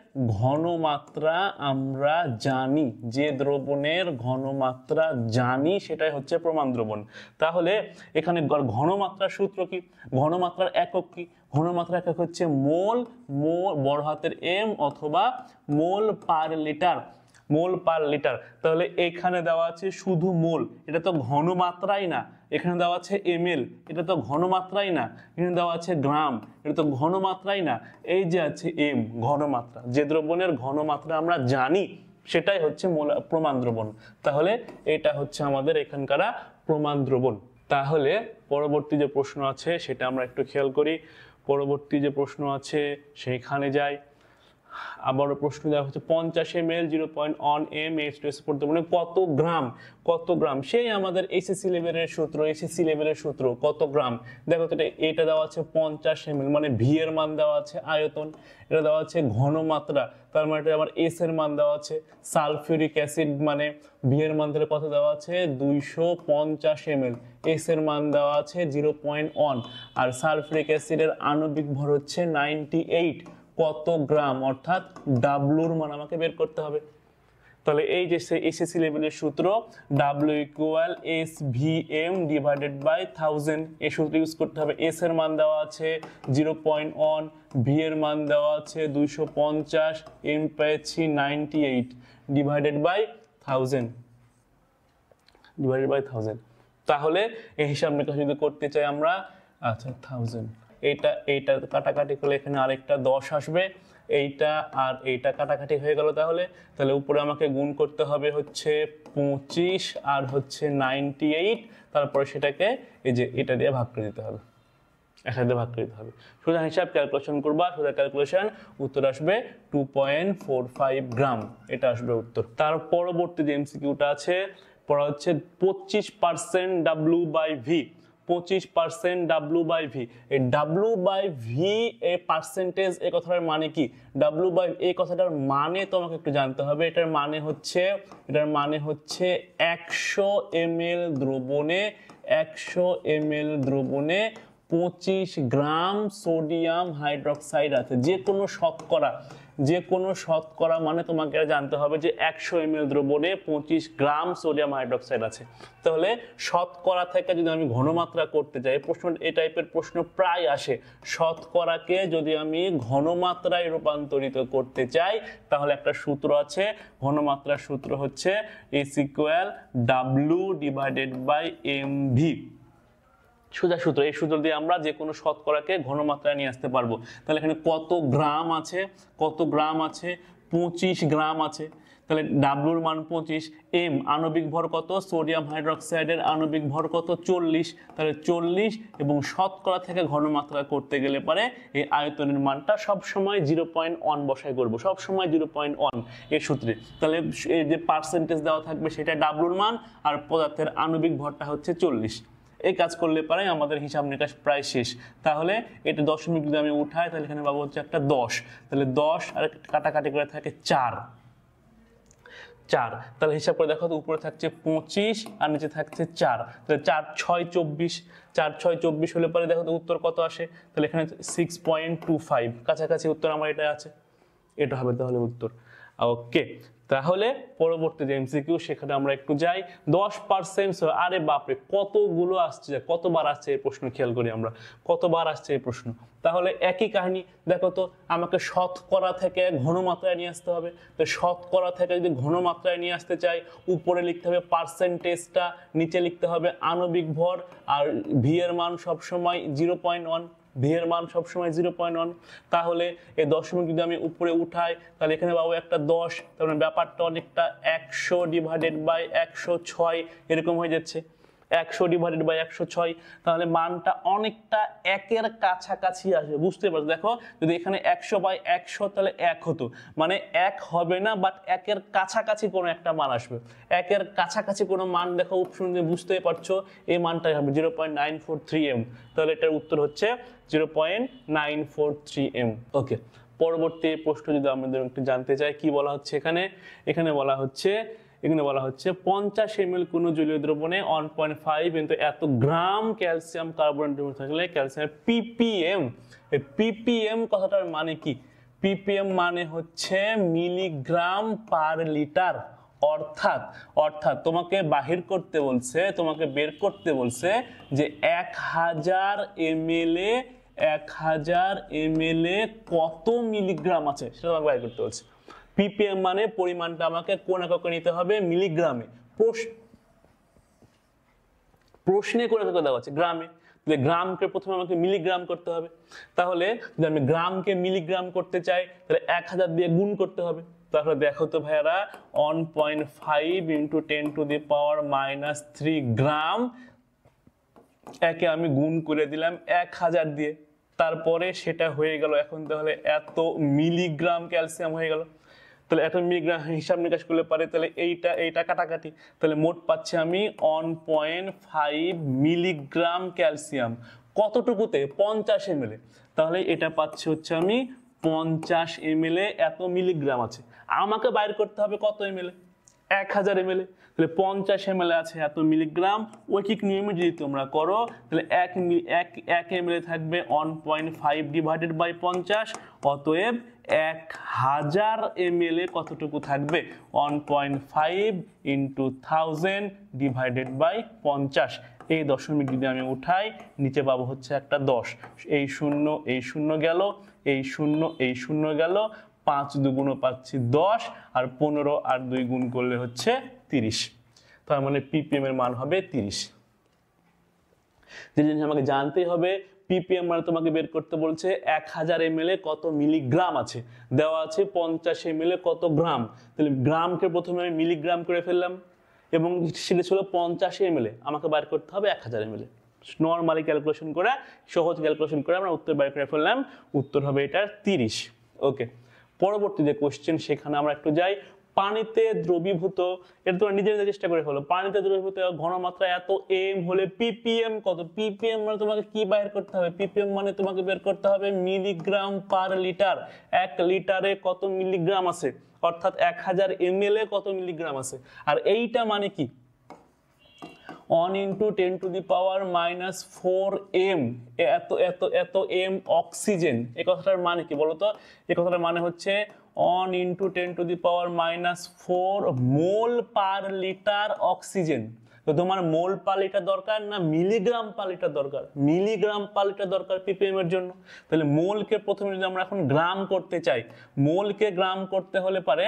ঘনমাত্রা আমরা জানি, যে দ্রবণের ঘনমাত্রা জানি সেটাই হচ্ছে প্রমাণ দ্রবণ। তাহলে এখানে ঘনমাত্রার সূত্র কি, ঘনমাত্রার একক কি? ঘনমাত্রা একক হচ্ছে মোল, মোল বড় হাতের এম অথবা মোল পার লিটার, মোল পার লিটার। তাহলে এখানে দেওয়া আছে শুধু মোল, এটা তো ঘনমাত্রাই না। এখানে দেওয়া আছে এমএল, এটা তো ঘনমাত্রাই না। এখানে দেওয়া আছে গ্রাম, এটা তো ঘনমাত্রাই না। এই যে আছে এম, ঘনমাত্রা। যে দ্রবণের ঘনমাত্রা আমরা জানি সেটাই হচ্ছে প্রমাণ দ্রবণ। তাহলে এটা হচ্ছে আমাদের এখানকার প্রমাণ দ্রবণ। তাহলে পরবর্তী যে প্রশ্ন আছে সেটা আমরা একটু খেয়াল করি। পরবর্তী যে প্রশ্ন আছে সেইখানে যাই। আবারও প্রশ্ন দেওয়া হচ্ছে 50 ml 0.1 mH মানে কত গ্রাম, কত গ্রাম? সেই আমাদের এসএসসি লেভেলের সূত্র, এসএসসি লেভেলের সূত্র কত গ্রাম। দেখো তো এটা দেওয়া আছে 50 ml, মানে ভি এর মান দেওয়া আছে আয়তন, এটা দেওয়া আছে ঘনমাত্রা, তার মানে এটা আমার এস এর মান দেওয়া আছে। সালফিউরিক অ্যাসিড মানে ভি এর মান কত দেওয়া আছে 250 ml, এস এর মান দেওয়া আছে 0.1, আর সালফিউরিক অ্যাসিডের আণবিক ভর হচ্ছে 98। কত গ্রাম অর্থাৎ ডাব্লুর মান আমাকে বের করতে হবে। তাহলে এই যে এসএসসি লেভেলের সূত্র W equal S V M divided by 1000, এই সূত্র ইউজ করতে হবে। এস এর মান দেওয়া আছে 0.1, ভি এর মান দেওয়া আছে 250, এম পেয়েছি 98 ডিভাইডেড বাই 1000, ডিভাইডেড বাই 1000। তাহলে এই হিসাব নিকাশ যদি করতে চাই আমরা, আচ্ছা 1000, এইটা কাটাকাটি করলে এখানে আরেকটা 10 আসবে, এইটা আর এইটা কাটাকাটি হয়ে গেল। তাহলে উপরে আমাকে গুণ করতে হবে হচ্ছে 25 আর হচ্ছে 98, তারপরে সেটাকে এই যে এটা দিয়ে ভাগ করে দিতে হবে, একসাথে ভাগ করে দিতে হবে। সোজা হিসাব ক্যালকুলেশন করবা, সোজা ক্যালকুলেশন, উত্তর আসবে 2.45 গ্রাম, এটা আসবে উত্তর। তার পরবর্তী যে এমসিকিউটা আছে পড়া হচ্ছে 25% W by V, 25% W by V. এই ডাব্লিউ বাই ভি এ পার্সেন্টেজ, এই কথাটার মানে কি? ডাব্লিউ বাই এই কথাটার মানে তোমাকে একটু জানতে হবে। এটার মানে হচ্ছে 100 ml দ্রবণে 25 গ্রাম সোডিয়াম হাইড্রোক্সাইড আছে। যে কোনো শতকরা মানে তোমাকে জানতে হবে যে 100 ml দ্রবণে 25 গ্রাম সোডিয়াম হাইড্রোক্সাইড আছে। তাহলে শতকরা থেকে যদি আমি ঘনমাত্রা করতে চাই, প্রশ্ন এই টাইপের প্রশ্ন প্রায় আসে। শতকরাকে যদি আমি ঘনমাত্রায় রূপান্তরিত করতে চাই তাহলে একটা সূত্র আছে, ঘনমাত্রার সূত্র হচ্ছে S equal W divided by M V. সোজা সূত্র, এই সূত্র দিয়ে আমরা যে কোনো শতকরাকে ঘনমাত্রায় নিয়ে আসতে পারবো। তাহলে এখানে কত গ্রাম আছে, 25 গ্রাম আছে। তাহলে ডাব্লুর মান 25, এম আণবিক ভর কত, সোডিয়াম হাইড্রোক্সাইডের আণবিক ভর কত 40, তাহলে 40 এবং শতকরা থেকে ঘনমাত্রা করতে গেলে পারে এই আয়তনের মানটা সবসময় 0.1 বসাই করবো, সবসময় 0.1 এর সূত্রে। তাহলে এই যে পার্সেন্টেজ দেওয়া থাকবে সেটা ডাব্লুর মান, আর পদার্থের আণবিক ভরটা হচ্ছে 40। এই কাজ করলে পারে আমাদের হিসাব নিকাশ প্রায় শেষ। তাহলে এটা দশমিক যদি আমি উঠাই তাহলে এখানে পাবো হচ্ছে একটা 10, তাহলে 10 আর কাটাকাটি করে থাকে 4। তাহলে হিসাব করে দেখো তো, উপরে থাকছে 25 আর নিচে থাকছে 4, তাহলে 4 6 24, 4 6 24 হলে পরে দেখো তো উত্তর কত আসে। তাহলে এখানে 6.25, কাছাকাছি উত্তর আমার এটা আছে, এটা হবে তাহলে উত্তর। ওকে, তাহলে পরবর্তী যে এমসিকিউ সেখানে আমরা একটু যাই। 10%, আরে বাপরে কতগুলো আসছে, কতবার আসছে এই প্রশ্ন, খেয়াল করি আমরা কতবার আসছে এই প্রশ্ন। তাহলে একই কাহিনী, দেখো তো আমাকে শতকরা থেকে ঘনমাত্রায় নিয়ে আসতে হবে। তো শতকরা থেকে যদি ঘনমাত্রায় নিয়ে আসতে চাই, উপরে লিখতে হবে পার্সেন্টেজটা, নিচে লিখতে হবে আণবিক ভর, আর ভি এর মান সবসময় 0.1, ভি এর মান সবসময় 0.1। তাহলে এই দশমিক যদি আমি উপরে উঠাই তাহলে এখানে পাবো একটা 10, তার মানে ব্যাপারটা অনেকটা 100 ডিভাইডেড বাই 106 এরকম হয়ে যাচ্ছে, 100 ডিভাইডেড বাই 106। তাহলে মানটা অনেকটা একের কাছাকাছি আসবে, বুঝতে পারছো? দেখো যদি এখানে 100 বাই 100 তাহলে 1 হতো, মানে 1 হবে না, বাট একের কাছাকাছি কোনো একটা মান আসবে। একের কাছাকাছি কোনো মান দেখো অপশন দিয়ে বুঝতেই পারছো, এই মানটাই হবে 0.943 m। তাহলে এটার উত্তর হচ্ছে 0.943 m। ওকে, পরবর্তী প্রশ্ন যদি আমাদের একটু জানতে চাই কি বলা হচ্ছে এখানে বলা হচ্ছে এখানে বলা হচ্ছে 50 ml কোনো জলীয় দ্রবণে 1.5 কিন্তু এত গ্রাম ক্যালসিয়াম কার্বনেট থাকলে ক্যালসিয়াম ppm। এই ppm কথাটার মানে কি? ppm মানে হচ্ছে মিলিগ্রাম পার লিটার। অর্থাৎ তোমাকে বাহির করতে বলছে, তোমাকে বের করতে বলছে যে 1000 ml এ কত মিলিগ্রাম আছে সেটা তোমাকে বাহির করতে বলছে। ppm মানে পরিমাণটা আমাকে কোন এককে নিতে হবে? মিলিগ্রামে। প্রশ্নে কোন এককে দেওয়া আছে? গ্রামে। তাহলে গ্রামকে প্রথমে আমাকে মিলিগ্রাম করতে হবে। তাহলে যদি আমি গ্রামকে মিলিগ্রাম করতে চাই তাহলে 1000 দিয়ে গুণ করতে হবে। তাহলে দেখো তো ভাইয়ারা 1.5 × 10⁻³ গ্রাম একে আমি গুণ করে দিলাম 1000 দিয়ে, তারপরে সেটা হয়ে গেল এখন তাহলে এত মিলিগ্রাম ক্যালসিয়াম হয়ে গেল। তাহলে এত মিলিগ্রাম হিসাব নিকাশ করলে পারে তাহলে এইটা কাটাকাটি, তাহলে মোট পাচ্ছি আমি 1.5 মিলিগ্রাম ক্যালসিয়াম। কতটুকুতে? 50 ml। তাহলে এটা পাচ্ছি হচ্ছে আমি 50 ml এত মিলিগ্রাম আছে। আমাকে বাইর করতে হবে কত ml? 1000 ml। তাহলে 50 ml আছে এত মিলিগ্রাম। ঐকিক নিয়মে যদি তোমরা করো তাহলে 1 ml থাকবে 1.5 / 50, অতএব 1000 ml কতটুকু থাকবে? 1.5 × 1000 / 50। এই দশমিক যদি আমি উঠাই নিচে পাবো হচ্ছে একটা 10। এই শূন্য গেল, এই শূন্য গেল, 5 দুগুণ পাচ্ছি 10, আর 15 আর 2 গুণ করলে হচ্ছে 30। তার মানে ppm এর মান হবে 30। যে জিনিস আমাকে জানতেই হবে, ppm মানে তোমাকে বের করতে বলছে 1000 ml কত মিলিগ্রাম আছে, দেওয়া আছে 50 ml কত গ্রাম। তাহলে গ্রামকে প্রথমে আমি মিলিগ্রাম করে ফেললাম এবং সেটা ছিল 50 ml, আমাকে বের করতে হবে 1000 ml। নরমালি ক্যালকুলেশন করে, সহজ ক্যালকুলেশন করে আমরা উত্তর বের করে ফেললাম। উত্তর হবে এটার 30। ওকে, পরবর্তী যে কোশ্চেন সেখানে আমরা একটু যাই। পানিতে দ্রবীভূত, এটা তোমরা নিজেদের চেষ্টা করে ফেলো। পানিতে দ্রবীভূত ঘনমাত্রা এত m হলে ppm কত? ppm মানে তোমাকে কি বাইর করতে হবে? ppm মানে তোমাকে বের করতে হবে মিলিগ্রাম পার লিটার। 1 লিটারে কত মিলিগ্রাম আছে, অর্থাৎ 1000 ml এ কত মিলিগ্রাম আছে। আর এইটা মানে কি? 1 × 10⁻⁴ m এত m অক্সিজেন। এই কথাটার মানে কি বলতো? এই কথাটার মানে হচ্ছে 1 × 10⁻⁴ মোল পার লিটার অক্সিজেন। তো তোমার মোল পার লিটার দরকার না মিলিগ্রাম পার লিটার দরকার? মিলিগ্রাম পার লিটার দরকার ppm এর জন্য। তাহলে মোলকে প্রথমে যদি আমরা এখন গ্রাম করতে চাই, মোলকে গ্রাম করতে হলে পারে,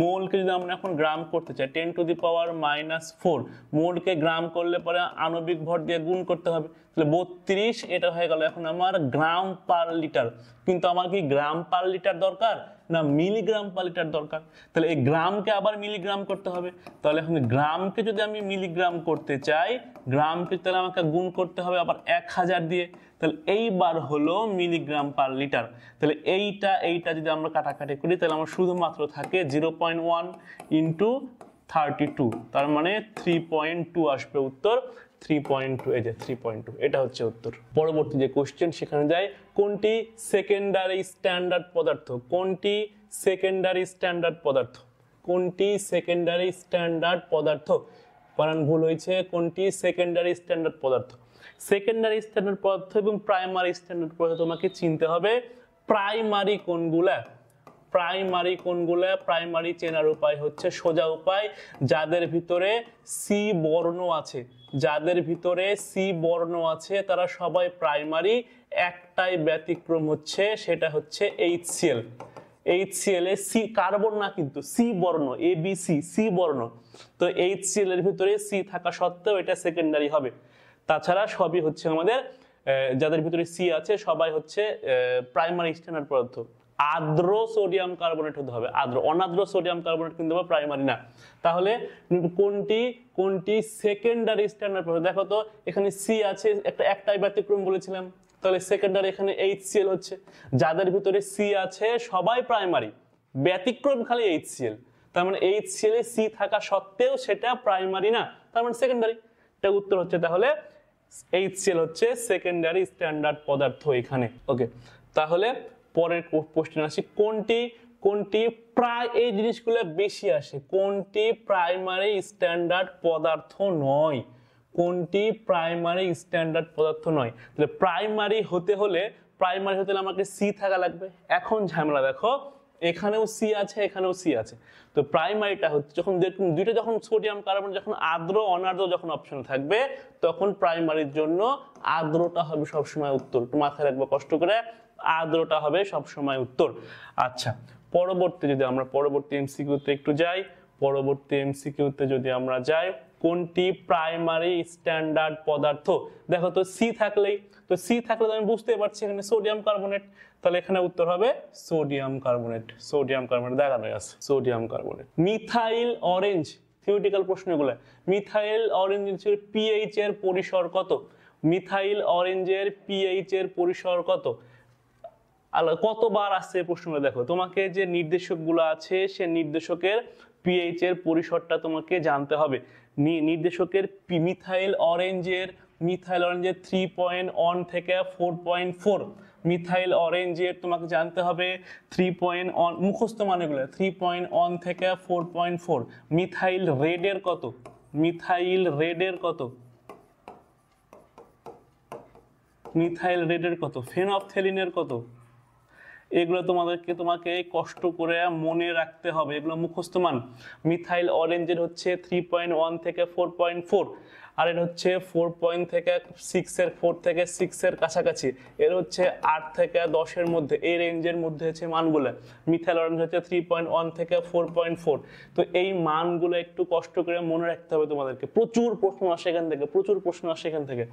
মোলকে যদি আমরা এখন গ্রাম করতে চাই 10⁻⁴, মোলকে গ্রাম করলে পরে আণবিক ভর দিয়ে গুণ করতে হবে। তাহলে 32 এটা হয়ে গেল এখন আমার গ্রাম পার লিটার। কিন্তু আমার কি গ্রাম পার লিটার দরকার না মিলিগ্রাম পার লিটার দরকার? তাহলে এই গ্রামকে আবার মিলিগ্রাম করতে হবে। তাহলে এখন গ্রামকে যদি আমি মিলিগ্রাম করতে চাই, গ্রামকে তাহলে আমাকে গুণ করতে হবে আবার 1000 দিয়ে। তাহলে এইবার হলো মিলিগ্রাম পার লিটার। তাহলে এইটা যদি আমরা কাটাকাটি করি তাহলে আমার শুধুমাত্র থাকে 0.1 × 32, তার মানে 3.2 আসবে উত্তর। 3.2, এই যে 3.2, এটা হচ্ছে উত্তর। পরবর্তী যে কোশ্চেন সেখানে যায়, কোনটি সেকেন্ডারি স্ট্যান্ডার্ড পদার্থ? কোনটি সেকেন্ডারি স্ট্যান্ডার্ড পদার্থ? কোনটি সেকেন্ডারি স্ট্যান্ডার্ড পদার্থ? বানান ভুল হয়েছে। কোনটি সেকেন্ডারি স্ট্যান্ডার্ড পদার্থ? সেকেন্ডারি স্ট্যান্ডার্ড পদার্থ এবং প্রাইমারি স্ট্যান্ডার্ড পদার্থ তোমাকে চিনতে হবে। প্রাইমারি কোনগুলা? প্রাইমারি চেনার উপায় হচ্ছে সোজা উপায়, যাদের ভিতরে সি বর্ণ আছে, তারা সবাই প্রাইমারি। একটাই ব্যতিক্রম হচ্ছে, সেটা হচ্ছে HCl। HCl এ সি কার্বন না কিন্তু সি বর্ণ, ABC সি বর্ণ। তো HCl এর ভিতরে সি থাকা সত্ত্বেও এটা সেকেন্ডারি হবে। তাছাড়া সবই হচ্ছে আমাদের যাদের ভিতরে সি আছে সবাই হচ্ছে প্রাইমারি স্ট্যান্ডার্ড পদার্থ। আর্দ্র সোডিয়াম কার্বনেট হতে হবে, অনার্দ্র সোডিয়াম কার্বনেট কিন্তু প্রাইমারি না। তাহলে কোনটি সেকেন্ডারি স্ট্যান্ডার্ড পদার্থ? দেখো তো এখানে সি আছে, একটাই ব্যতিক্রম বলেছিলাম, তাহলে সেকেন্ডারি এখানে HCl হচ্ছে। যাদের ভিতরে সি আছে সবাই প্রাইমারি, ব্যতিক্রম খালি HCl। তার মানে HCl এ সি থাকা সত্ত্বেও সেটা প্রাইমারি না, তার মানে সেকেন্ডারি। এটা উত্তর হচ্ছে তাহলে HCl হচ্ছে সেকেন্ডারি স্ট্যান্ডার্ড পদার্থ এখানে। ওকে, তাহলে পরের কোশ্চেন আসি, কোনটি প্রায় এই জিনিসগুলো বেশি আসে, কোনটি প্রাইমারি স্ট্যান্ডার্ড পদার্থ নয়, কোনটি প্রাইমারি স্ট্যান্ডার্ড পদার্থ নয়। তাহলে প্রাইমারি হতে হলে আমাকে সি থাকা লাগবে। এখন ঝামেলা দেখো, এখানেও সি আছে, এখানেও সি আছে। তো প্রাইমারিটা হচ্ছে যখন দুইটা যখন সোডিয়াম কার্বন যখন আর্দ্র অনার্দ্র যখন অপশন থাকবে, তখন প্রাইমারির জন্য আর্দ্রটা হবে সবসময় উত্তর। একটু মাথায় রাখবো কষ্ট করে, আর্দ্রটা হবে সবসময় উত্তর। আচ্ছা, পরবর্তী যদি আমরা পরবর্তী এমসিকিউতে একটু যাই, পরবর্তী এমসিকিউতে যদি আমরা যাই, কোনটি প্রাইমারি স্ট্যান্ডার্ড পদার্থ? দেখো তো সি থাকলে আমি বুঝতে পারছি এখানে সোডিয়াম কার্বনেট, তাহলে এখানে উত্তর হবে সোডিয়াম কার্বনেট। সোডিয়াম কার্বনেট দেখানো আছে, sodium carbonate. Methyl orange, theoretical প্রশ্নগুলো। মিথাইল অরেঞ্জের পিএইচ এর পরিসর কত? মিথাইল অরেঞ্জের পিএইচ এর পরিসর কত? কতবার আসছে প্রশ্নটা দেখো, তোমাকে যে নির্দেশকগুলো আছে সে নির্দেশকের পিএইচ এর পরিসরটা তোমাকে জানতে হবে। নির্দেশকের মিথাইল অরেঞ্জের 3.1 থেকে 4.4, মিথাইল অরেঞ্জের তোমাকে জানতে হবে 3.1, মুখস্থ মানেগুলো 3.1 থেকে 4.4। মিথাইল রেডের কত? মিথাইল রেডের কত? মিথাইল রেডের কত? ফেনফথেলিনের কত? এগুলো তোমাকে কষ্ট করে মনে রাখতে হবে, এগুলো মুখস্থ মান। মিথাইল অরেঞ্জের হচ্ছে 3.1 থেকে 4.4, আর এর হচ্ছে 4 থেকে 6 এর কাছাকাছি, এর হচ্ছে 8 থেকে 10 এর মধ্যে, এই রেঞ্জের মধ্যে হচ্ছে মানগুলো। মিথাইল অরেঞ্জ হচ্ছে 3.1 থেকে 4.4। তো এই মানগুলো একটু কষ্ট করে মনে রাখতে হবে তোমাদেরকে। প্রচুর প্রশ্ন আসে এখান থেকে, প্রচুর প্রশ্ন আসে এখান থেকে,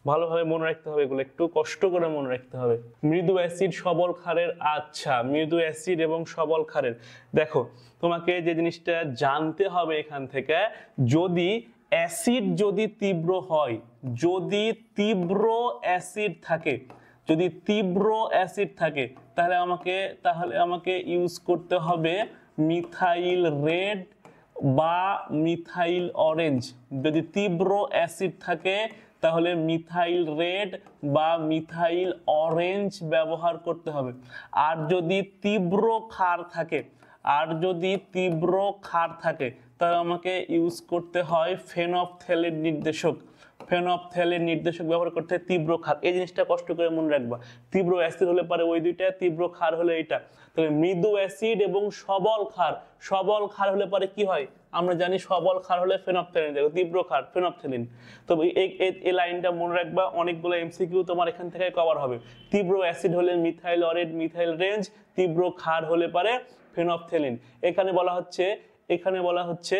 ভালোভাবে মনে রাখতে হবে, এগুলো একটু কষ্ট করে মনে রাখতে হবে। মৃদু অ্যাসিড সবল ক্ষারের, আচ্ছা মৃদু অ্যাসিড এবং সবল ক্ষারের, দেখো তোমাকে যে জিনিসটা জানতে হবে এখান থেকে, যদি অ্যাসিড যদি তীব্র হয়, যদি তীব্র অ্যাসিড থাকে, যদি তীব্র অ্যাসিড থাকে, তাহলে আমাকে ইউজ করতে হবে মিথাইল রেড বা মিথাইল অরেঞ্জ। যদি তীব্র অ্যাসিড থাকে তাহলে মিথাইল রেড বা মিথাইল অরেঞ্জ ব্যবহার করতে হবে। আর যদি তীব্র ক্ষার থাকে, তাহলে আমাকে ইউজ করতে হয় ফেনফথেলিন নির্দেশক। ফেনফথেলিন নির্দেশক ব্যবহার করতে হয় তীব্র ক্ষার। এই জিনিসটা কষ্ট করে মনে রাখবা, তীব্র অ্যাসিড হলে পারে ওই দুইটা, তীব্র ক্ষার হলে এইটা। তাহলে মৃদু অ্যাসিড এবং সবল ক্ষার, সবল ক্ষার হলে পারে কি হয় আমরা জানি, সবল ক্ষার হলে ফেনফথেলিন, দেখো তীব্র ক্ষার ফেনফথেলিন। তবে এই লাইনটা মনে রাখবা, অনেকগুলো এমসিকিউ তোমার এখান থেকে কভার হবে। তীব্র অ্যাসিড হলে মিথাইল অরেঞ্জ, মিথাইল রেঞ্জ, তীব্র ক্ষার হলে পারে ফেনফথেলিন। এখানে বলা হচ্ছে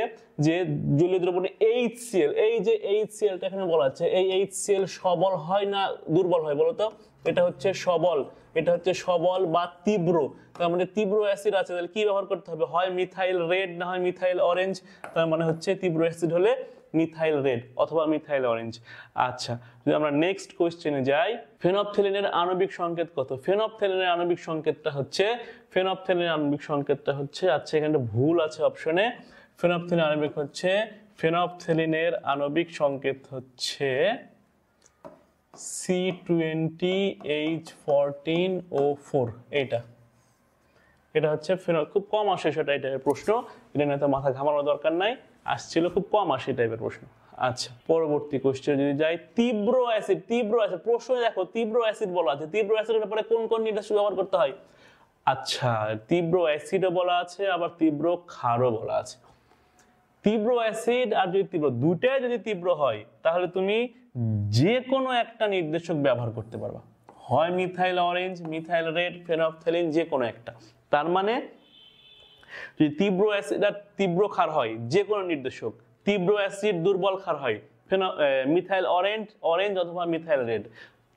যে জলীয় দ্রবণে HCl, এই যে HClটা এখানে বলা হচ্ছে, এই HCl সবল হয় না দুর্বল হয় বলো তো? এটা হচ্ছে সবল বা তীব্র। তার মানে তীব্র অ্যাসিড আছে, তাহলে কি ব্যবহার করতে হবে? হয় মিথাইল রেড, না হয় মিথাইল অরেঞ্জ। তার মানে হচ্ছে তীব্র অ্যাসিড হলে মিথাইল রেড অথবা মিথাইল অরেঞ্জ। আচ্ছা, যদি আমরা নেক্সট কোশ্চেনে যাই, ফেনফথেলিনের আণবিক সংকেত কত? ফেনফথেলিনের আণবিক সংকেতটা হচ্ছে আচ্ছা এখানে ভুল আছে অপশনে। ফেনফথেলিনের আণবিক সংকেত হচ্ছে C20H14O4। এটা হচ্ছে খুব কম আসে সেটা, এটা প্রশ্ন, এটা নিয়ে তো মাথা ঘামানোর দরকার নাই, আসছিল খুব কম আসে টাইপের প্রশ্ন। আচ্ছা, পরবর্তী কোশ্চেন যদি যাই, তীব্র অ্যাসিড প্রশ্ন দেখো, তীব্র অ্যাসিড বলা আছে, তীব্র অ্যাসিডের ব্যাপারে কোন কোন নির্দেশক ব্যবহার করতে হয়? আচ্ছা, তীব্র অ্যাসিডও বলা আছে, আবার তীব্র ক্ষারও বলা আছে। তীব্র অ্যাসিড আর যদি দুইটাই যদি তীব্র হয়, তাহলে তুমি যে কোনো একটা নির্দেশক ব্যবহার করতে পারবা, হয় methyl orange, methyl red, phenolphthalein, যে কোনো একটা। তার মানে যদি তীব্র অ্যাসিড আর তীব্র ক্ষার হয়, যে কোনো নির্দেশক, তীব্র অ্যাসিড দুর্বল ক্ষার হয়, মিথাইল অরেঞ্জ অথবা মিথাইল রেড।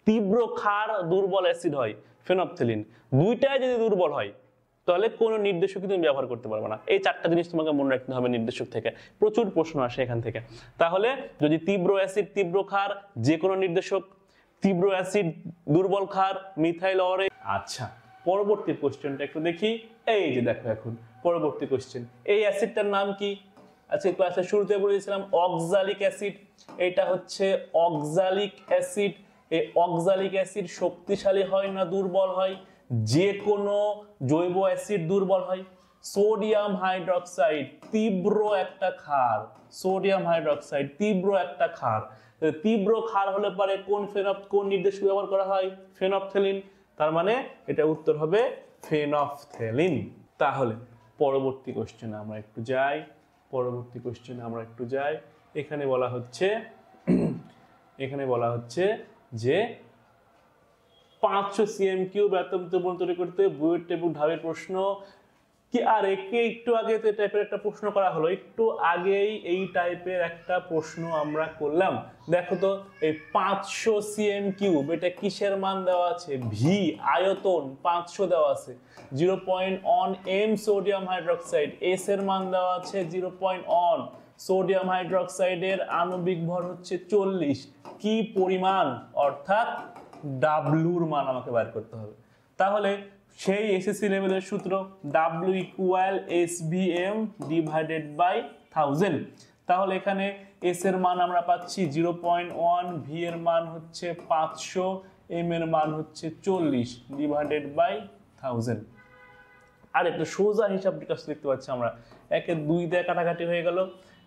তীব্র ক্ষার দুর্বল অ্যাসিড হয় ফেনফথেলিন। দুইটাই যদি দুর্বল হয় তাহলে কোনো নির্দেশক তুমি ব্যবহার করতে পারবে না। এই চারটা জিনিস তোমাকে মনে রাখতে হবে নির্দেশক থেকে, প্রচুর প্রশ্ন আসে এখান থেকে। তাহলে যদি তীব্র অ্যাসিড, তীব্র ক্ষার, যে কোনো নির্দেশক, তীব্র অ্যাসিড, দুর্বল ক্ষার, মিথাইল অরেঞ্জ। আচ্ছা, পরবর্তী কোশ্চেনটা একটু দেখি। এই যে দেখো এখন পরবর্তী কোশ্চেন, এই অ্যাসিডটার নাম কি? আচ্ছা, ক্লাসের শুরুতে বলেছিলাম অক্সালিক অ্যাসিড। এটা হচ্ছে অক্সালিক অ্যাসিড। এই অক্সালিক অ্যাসিড শক্তিশালী হয় না দুর্বল হয়? যে কোনো জৈব অ্যাসিড দুর্বল হয়। সোডিয়াম হাইড্রক্সাইড তীব্র একটা ক্ষার, সোডিয়াম হাইড্রক্সাইড তীব্র একটা ক্ষার। তীব্র ক্ষার হলে পরে কোন নির্দেশক ব্যবহার করা হয়? ফেনফথেলিন। তার মানে এটা উত্তর হবে ফেনফথেলিন। তাহলে পরবর্তী কোশ্চেনে আমরা একটু যাই। এখানে বলা হচ্ছে যে 500 CMকিউ ব্যতম তৈরি করতে বুয়েট এবং ঢাবের প্রশ্ন কি, আর একটু আগে তো টাইপের একটা প্রশ্ন করা হলো, একটু আগেই এই টাইপের একটা প্রশ্ন আমরা করলাম। দেখো তো এই 500 CMকিউ এটা কিসের মান দেওয়া আছে? ভি আয়তন 500 দেওয়া আছে, 0.1 m সোডিয়াম হাইড্রক্সাইড, এস এর মান দেওয়া আছে 0.1, সোডিয়াম হাইড্রক্সাইডের আণবিক ভর হচ্ছে 40, কি পরিমাণ অর্থাৎ ডাব্লুর মান আমাকে বের করতে হবে। তাহলে সেই এসএসসি লেভেলের সূত্র W = SVM / 1000। তাহলে এখানে এস এর মান আমরা পাচ্ছি 0.1, ভি এর মান হচ্ছে 500, এম এর মান হচ্ছে 40 / 1000। আর একটু সোজা হিসাব বিকাশ দেখতে পাচ্ছি আমরা, 2 দিয়ে কাটাকাটি হয়ে গেল,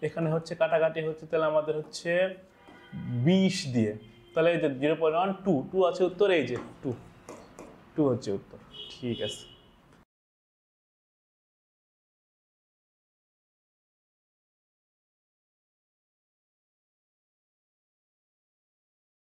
এখানে হচ্ছে কাটাকাটি হচ্ছে, তাহলে আমাদের হচ্ছে 20 দিয়ে, তাহলে এই যে 0.1 2 আছে উত্তর, এই যে 2 হচ্ছে উত্তর। ঠিক আছে।